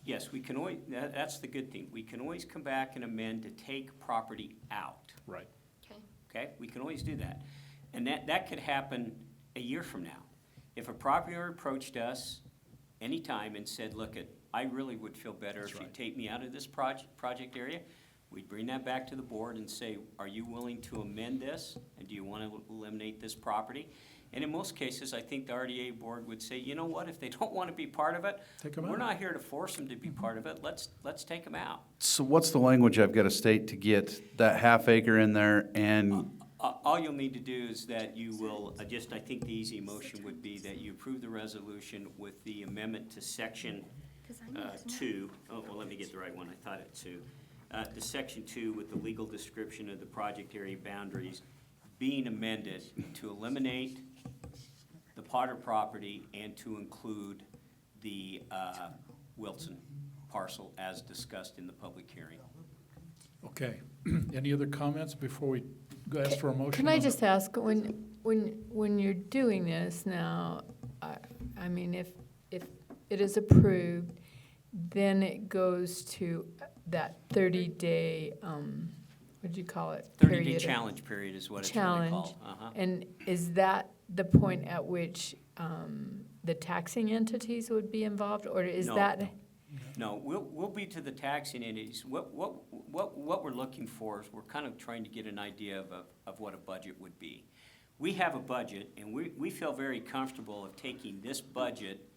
Yes, we can always, that's the good thing. We can always come back and amend to take property out, Right. Okay. okay? We can always do that. And that could happen a year from now. If a property owner approached us anytime and said, look, I really would feel better if you take me out of this project area, we'd bring that back to the board and say, are you willing to amend this? And do you want to eliminate this property? And in most cases, I think the RDA board would say, you know what, if they don't want to be part of it, Take 'em we're out. not here to force them to be part of it. Let's take them out. So what's the language I've got to state to get that half acre in there and, All you'll need to do is that you will, I think the easy motion would be that you approve the resolution with the amendment to section 2. Oh, well, let me get the right one. I thought it 2. To section 2 with the legal description of the project area boundaries being amended to eliminate the Potter property and to include the Wilson parcel as discussed in the public hearing. Okay. Any other comments before we go ask for a motion? Can I on just ask, when you're doing this now, I mean, if it is approved, then it goes to that 30-day, what'd you call it? 30-day Period of challenge period is what it's really challenge. called. Uh-huh. And is that the point at which the taxing entities would be involved, or is No. that? No, we'll be to the taxing entities. What we're looking for is we're kind of trying to get an idea of what a budget would be. We have a budget, and we feel very comfortable of taking this budget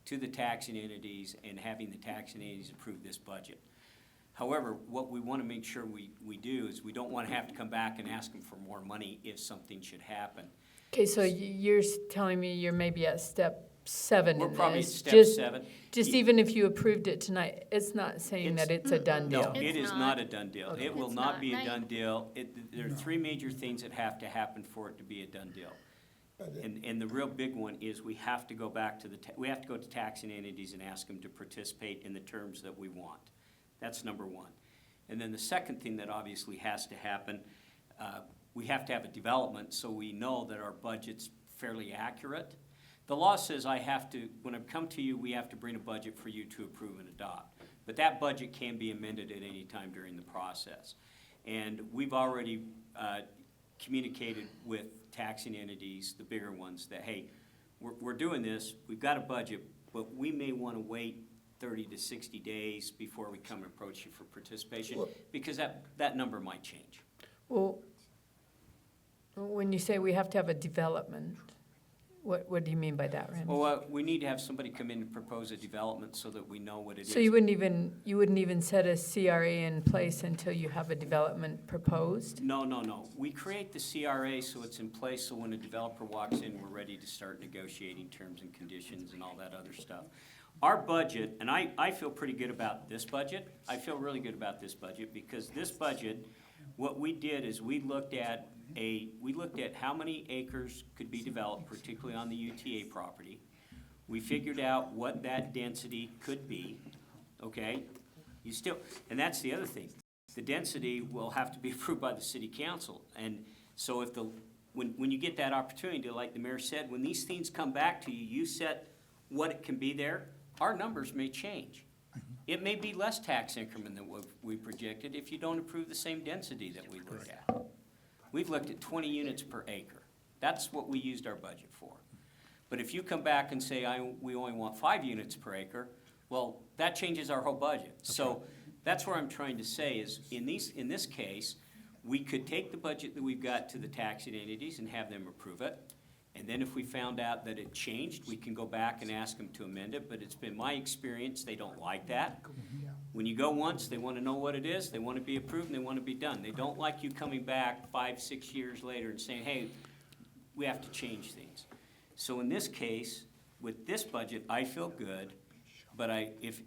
to the taxing entities and having the taxing entities approve this budget. However, what we want to make sure we do is we don't want to have to come back and ask them for more money if something should happen. Okay, so you're telling me you're maybe at step 7 We're in probably at this. step Just- 7. Just even if you approved it tonight, it's not saying that it's a done No, deal? it is It's not not. a done deal. Okay. It will It's not not. be a Now, done deal. There are 3 major things that have to happen for it to be a done deal. And the real big one is we have to go back to we have to go to taxing entities and ask them to participate in the terms that we want. That's number 1. And then the second thing that obviously has to happen, we have to have a development so we know that our budget's fairly accurate. The law says when I come to you, we have to bring a budget for you to approve and adopt. But that budget can be amended at any time during the process. And we've already communicated with taxing entities, the bigger ones, that, hey, we're doing this, we've got a budget, but we may want to wait 30 to 60 days before we come and approach you for participation, because that number might change. Well, when you say we have to have a development, what do you mean by that, Randy? Well, we need to have somebody come in and propose a development so that we know what it is. So you wouldn't even set a CRA in place until you have a development proposed? No. We create the CRA so it's in place, so when a developer walks in, we're ready to start negotiating terms and conditions and all that other stuff. Our budget, and I feel pretty good about this budget. I feel really good about this budget because this budget, what we did is we looked at how many acres could be developed, particularly on the UTA property. We figured out what that density could be, okay? And that's the other thing. The density will have to be approved by the city council. And so when you get that opportunity, like the mayor said, when these things come back to you, you set what it can be there, our numbers may change. It may be less tax increment than what we projected if you don't approve the same density that we looked at. We've looked at 20 units per acre. That's what we used our budget for. But if you come back and say, we only want 5 units per acre, well, that changes our whole budget. So that's what I'm trying to say is, in this case, we could take the budget that we've got to the taxing entities and have them approve it. And then if we found out that it changed, we can go back and ask them to amend it, but it's been my experience, they don't like that. When you go once, they want to know what it is, they want to be approved, and they want to be done. They don't like you coming back 5, 6 years later and saying, hey, we have to change things. So in this case, with this budget, I feel good, but if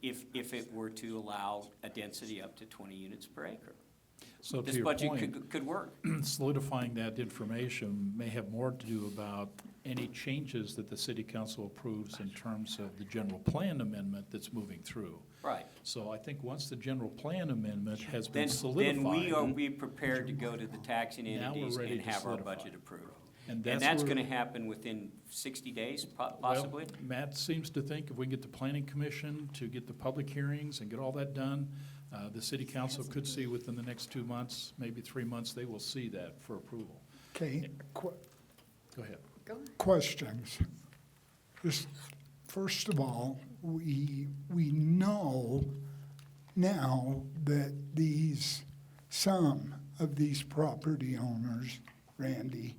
it were to allow a density up to 20 units per acre. So to This your budget point, could work. solidifying that information may have more to do about any changes that the city council approves in terms of the general plan amendment that's moving through. Right. So I think once the general plan amendment has been Then solidified. we are be prepared to go to the taxing Now we're entities ready and to have our solidify. budget approved. And And that's that's where- gonna happen within 60 days, Well, possibly? Matt seems to think if we can get the planning commission to get the public hearings and get all that done, the city council could see within the next 2 months, maybe 3 months, they will see that for approval. Okay, Go ahead. questions. Just, first of all, we know now that some of these property owners, Randy,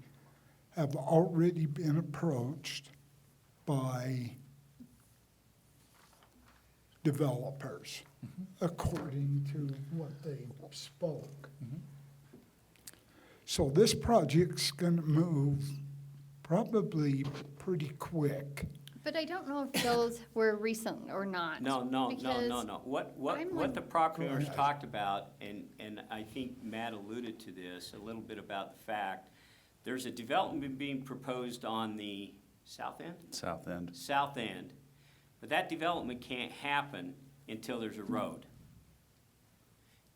have already been approached by developers, according to what they spoke. So this project's gonna move probably pretty quick. But I don't know if those were recent or not. No. because What the property Go owners ahead. talked about, and I think Matt alluded to this, a little bit about the fact, there's a development being proposed on the south end? South End. South end, but that development can't happen until there's a road.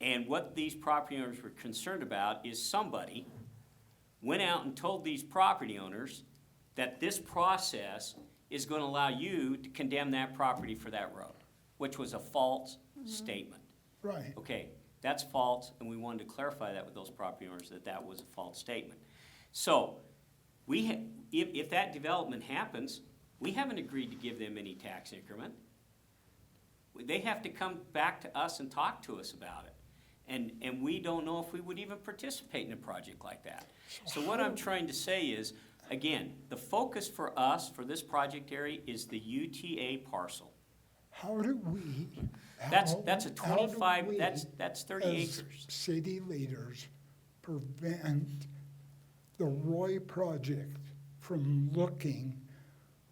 And what these property owners were concerned about is somebody went out and told these property owners that this process is gonna allow you to condemn that property for that road, which was a false statement. Right. Okay, that's false, and we wanted to clarify that with those property owners, that that was a false statement. So, if that development happens, we haven't agreed to give them any tax increment. They have to come back to us and talk to us about it. And we don't know if we would even participate in a project like that. So what I'm trying to say is, again, the focus for us, for this project area, is the UTA parcel. How do we? That's how- a how do 25, we, that's 30 as acres. city leaders, prevent the Roy project from looking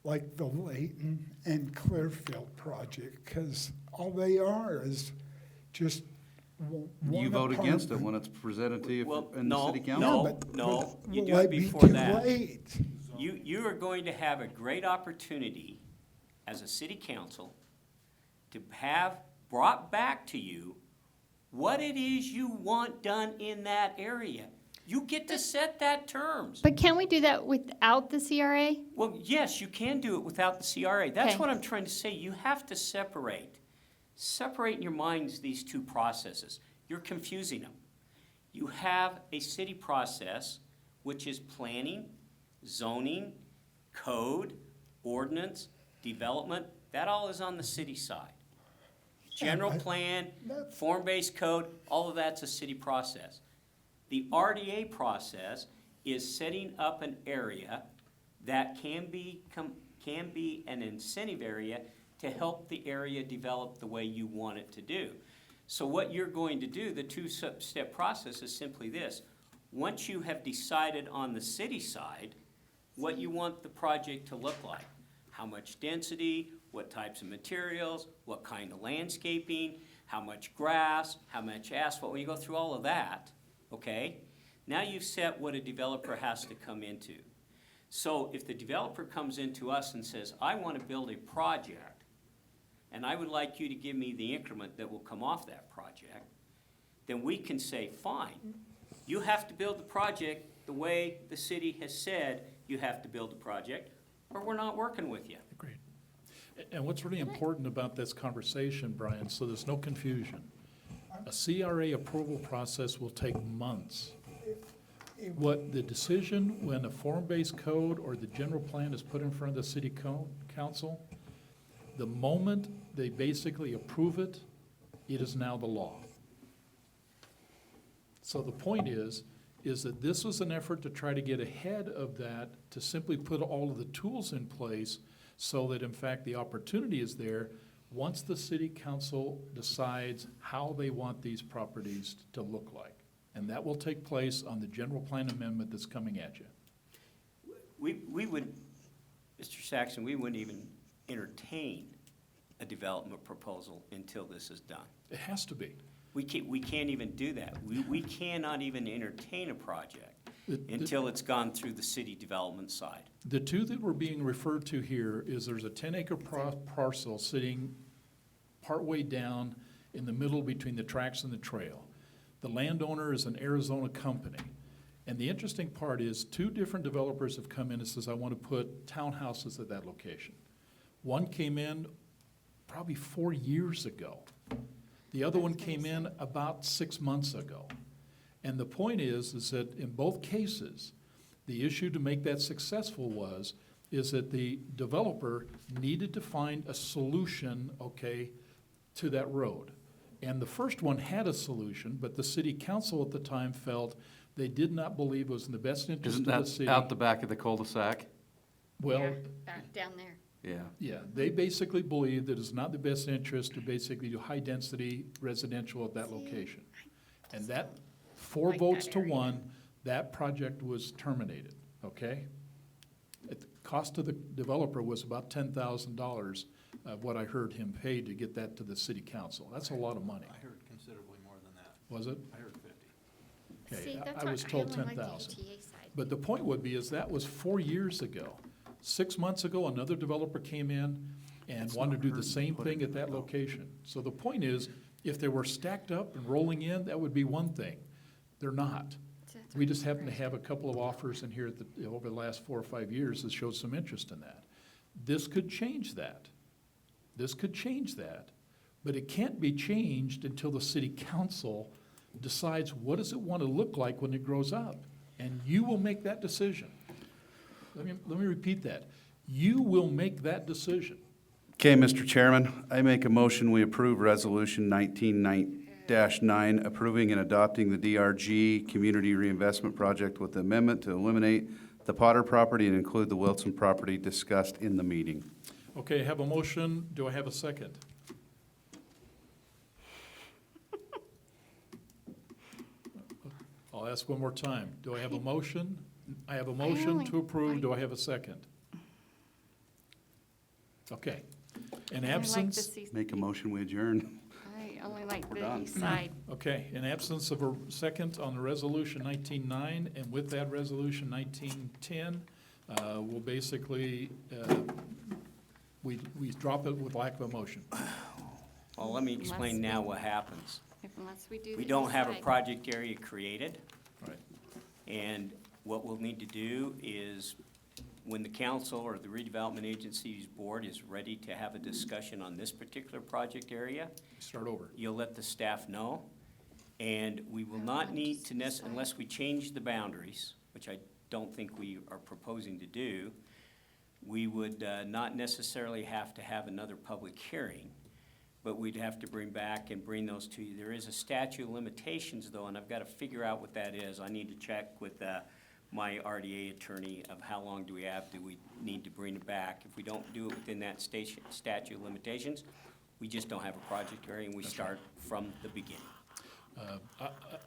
like the Layton and Clearfield project? Because all they are is just one You vote against it apartment. when it's presented to you Well, in the no, city Yeah, council. no, you will do I it be before too that. late? You are going to have a great opportunity as a city council to have brought back to you what it is you want done in that area. You get to set that terms. But can we do that without the CRA? Well, yes, you can do it without the CRA. That's Okay. what I'm trying to say. You have to separate in your minds these two processes. You're confusing them. You have a city process, which is planning, zoning, code, ordinance, development. That all is on the city side. General plan, form-based code, all of that's a city process. The RDA process is setting up an area that can be an incentive area to help the area develop the way you want it to do. So what you're going to do, the two-step process is simply this. Once you have decided on the city side what you want the project to look like, how much density, what types of materials, what kind of landscaping, how much grass, how much asphalt, when you go through all of that, okay? Now you've set what a developer has to come into. So if the developer comes into us and says, I want to build a project, and I would like you to give me the increment that will come off that project, then we can say, fine, you have to build the project the way the city has said you have to build the project, or we're not working with you. Agreed. And what's really important about this conversation, Brian, so there's no confusion, a CRA approval process will take months. What the decision, when a form-based code or the general plan is put in front of the city council, the moment they basically approve it, it is now the law. So the point is, is that this was an effort to try to get ahead of that, to simply put all of the tools in place so that in fact the opportunity is there once the city council decides how they want these properties to look like. And that will take place on the general plan amendment that's coming at you. We would, Mr. Saxon, we wouldn't even entertain a development proposal until this is done. It has to be. We can't even do that. We cannot even entertain a project The- until it's gone through the city development side. The two that were being referred to here is there's a 10-acre parcel sitting partway down in the middle between the tracks and the trail. The landowner is an Arizona company. And the interesting part is 2 different developers have come in and says, I want to put townhouses at that location. One came in probably 4 years ago. The other one came in about 6 months ago. And the point is that in both cases, the issue to make that successful is that the developer needed to find a solution, okay, to that road. And the first one had a solution, but the city council at the time felt they did not believe it was in the best interest Isn't of the city. that out the back of the cul-de-sac? Well, Yeah, back down there. Yeah. yeah, they basically believe that it's not the best interest to basically do high-density residential at that location. And that, 4 like votes that to area. 1, that project was terminated, okay? The cost to the developer was about $10,000, what I heard him pay to get that to the city council. That's a lot of money. I heard considerably more than that. Was it? I heard 50. Okay, See, that's I what was told only like the 10,000. UTA side. But the point would be is that was 4 years ago. 6 months ago, another developer came in and It's wanted not to do hurt the to same put it thing in at that the vote. location. So the point is, if they were stacked up and rolling in, that would be one thing. They're not. That's We what just I'm happen to afraid. have a couple of offers in here over the last 4 or 5 years that showed some interest in that. This could change that. This could change that, but it can't be changed until the city council decides what does it want to look like when it grows up. And you will make that decision. Let me repeat that. You will make that decision. Okay, Mr. Chairman, I make a motion, we approve Resolution 19-9, approving and adopting the DRG Community Reinvestment Project with the amendment to eliminate the Potter property and include the Wilson property discussed in the meeting. Okay, I have a motion. Do I have a second? I'll ask one more time. Do I have a motion? I have a motion to approve. Do I have a second? Okay. In I like the absence, Make a motion, we adjourn. I only like We're the done. east side. okay, in absence of a second on the resolution 19-9, and with that resolution 19-10, we'll basically, we drop it with lack of a motion. Well, let me explain Unless now we- what happens. Unless we do the We don't east have a side. project area created. Right. And what we'll need to do is, when the council or the redevelopment agency's board is ready to have a discussion on this particular project area, Start over. you'll let the staff know. And we will not need to unless we change the boundaries, which I don't think we are proposing to do, we would not necessarily have to have another public hearing, but we'd have to bring those to you. There is a statute of limitations, though, and I've got to figure out what that is. I need to check with my RDA attorney of how long do we need to bring it back. If we don't do it within that statute of limitations, we just don't have a project area, and we start from the beginning.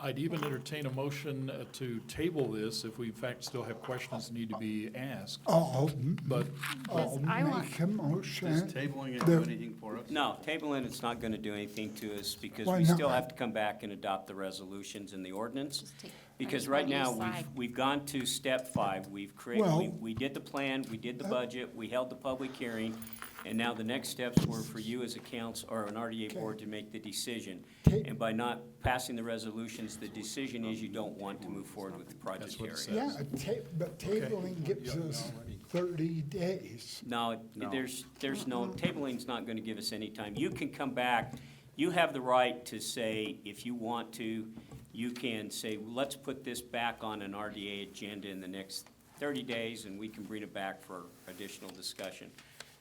I'd even entertain a motion to table this if we in fact still have questions that need to be asked. I'll But Because I'll I want- make a motion. tabling it do anything for us? No, tabling it's not gonna do anything to us, because Why we still not? have to come back and adopt the resolutions and the ordinance. Just take- Because I right just now, want east side. we've gone to step 5, we've Well- we did the plan, we did the budget, we held the public hearing, and now the next steps were for you as a council, or an RDA board to make the decision. Ta- And by not passing the resolutions, the decision is you don't want to move forward with the project That's what it area. says. Yeah, but tabling gives us 30 days. No, No. there's no, tabling's not gonna give us any time. You can come back, you have the right to say, if you want to, you can say, let's put this back on an RDA agenda in the next 30 days, and we can bring it back for additional discussion.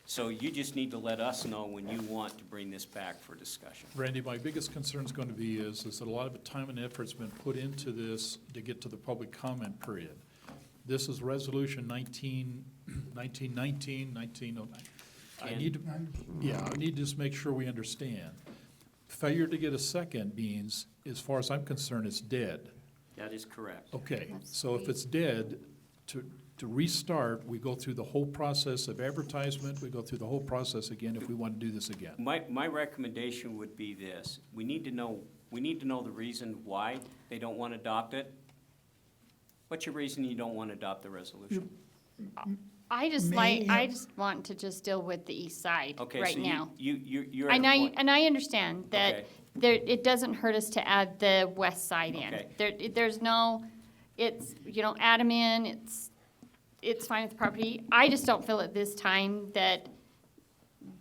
So you just need to let us know when you want to bring this back for discussion. Randy, my biggest concern is going to be is that a lot of the time and effort's been put into this to get to the public comment period. This is resolution 1909. I need to, I need to just make sure we understand. Failure to get a second means, as far as I'm concerned, it's dead. That is correct. Okay, so if it's dead, to restart, we go through the whole process of advertisement, we go through the whole process again if we want to do this again. My recommendation would be this. We need to know the reason why they don't want to adopt it. What's your reason you don't want to adopt the resolution? I just want to just deal with the east side Okay, right so now. you're at a point. And I understand that Okay. it doesn't hurt us to add the west side in. Okay. There's no, it's, add them in, it's fine with the property. I just don't feel at this time that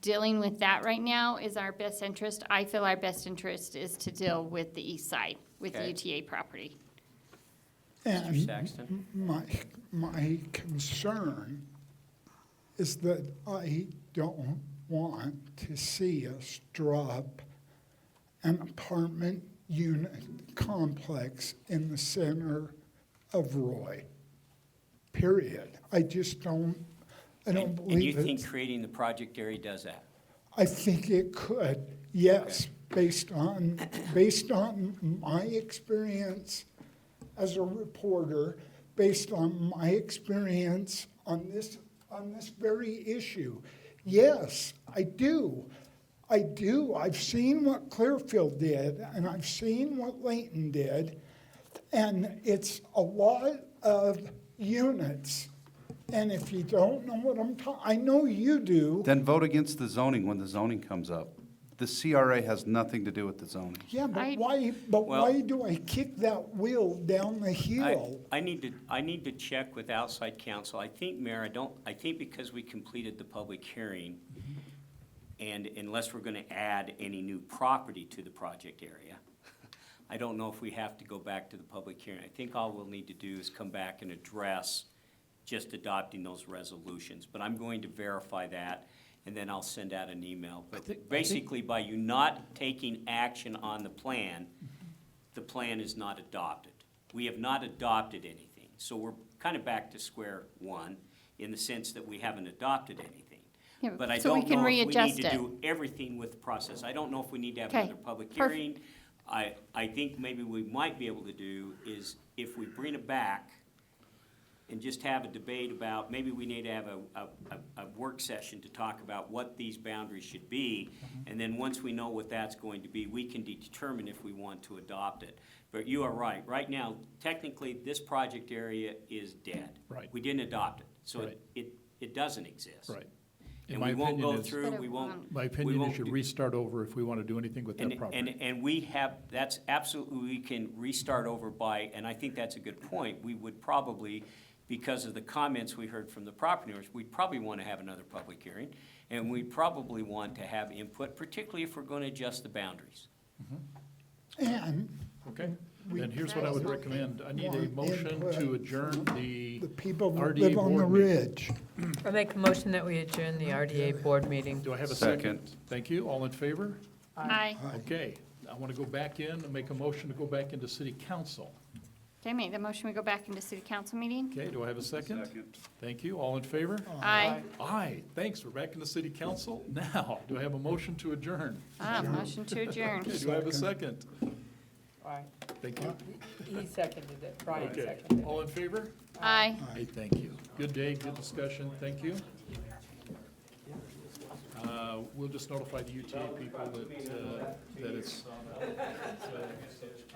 dealing with that right now is our best interest. I feel our best interest is to deal with the east side, with the Okay. UTA property. Mr. And Saxton? my concern is that I don't want to see us drop an apartment unit complex in the center of Roy. Period. I just don't, I don't And you believe think it. creating the project area does that? I think it could, yes, based on my experience as a reporter, based on my experience on this very issue. Yes, I do. I've seen what Clearfield did, and I've seen what Layton did, and it's a lot of units. And if you don't know what I'm talking, I know you do. Then vote against the zoning when the zoning comes up. The CRA has nothing to do with the zoning. Yeah, but I- why do I kick that wheel down the hill? I need to check with outside counsel. I think, Mayor, I think because we completed the public hearing, and unless we're gonna add any new property to the project area, I don't know if we have to go back to the public hearing. I think all we'll need to do is come back and address just adopting those resolutions. But I'm going to verify that, and then I'll send out an email. But basically, by you not taking action on the plan is not adopted. We have not adopted anything. So we're kind of back to square one in the sense that we haven't adopted anything. Yeah, But I so we don't can know if we need readjust to it. do everything with the process. I don't know if we need to have Okay, another public perfect. hearing. I think maybe we might be able to do is if we bring it back and just have a debate about, maybe we need to have a work session to talk about what these boundaries should be. And then once we know what that's going to be, we can determine if we want to adopt it. But you are right. Right now, technically, this project area is dead. Right. We didn't adopt it, so Right. it doesn't exist. Right. In And my we won't opinion go is- through, But it we won't. won't. My we opinion won't is you do- restart over if we want to do anything with that property. And we have, that's absolutely, we can restart over by, and I think that's a good point. We would probably, because of the comments we heard from the property owners, we'd probably want to have another public hearing. And we probably want to have input, particularly if we're going to adjust the boundaries. And Okay, then here's what I would recommend. I need a Want motion input to adjourn the the people that RDA live on the board meeting. ridge. I make a motion that we adjourn the RDA board meeting. Do I have a Second. second? Thank you. All in favor? Aye. Okay, I want to go back in and make a motion to go back into city council. Okay, make the motion, we go back into city council meeting? Okay, do I have a second? Second. Thank you. All in favor? Aye. Aye, thanks. We're back in the city council. Now, do I have a motion to adjourn? Motion to adjourn. Okay, do I have a second? Aye. Thank you. He seconded it, Brian Okay, seconded it. all in favor? Aye. Hey, thank you. Good day, good discussion. Thank you. We'll just notify the UTA people that it's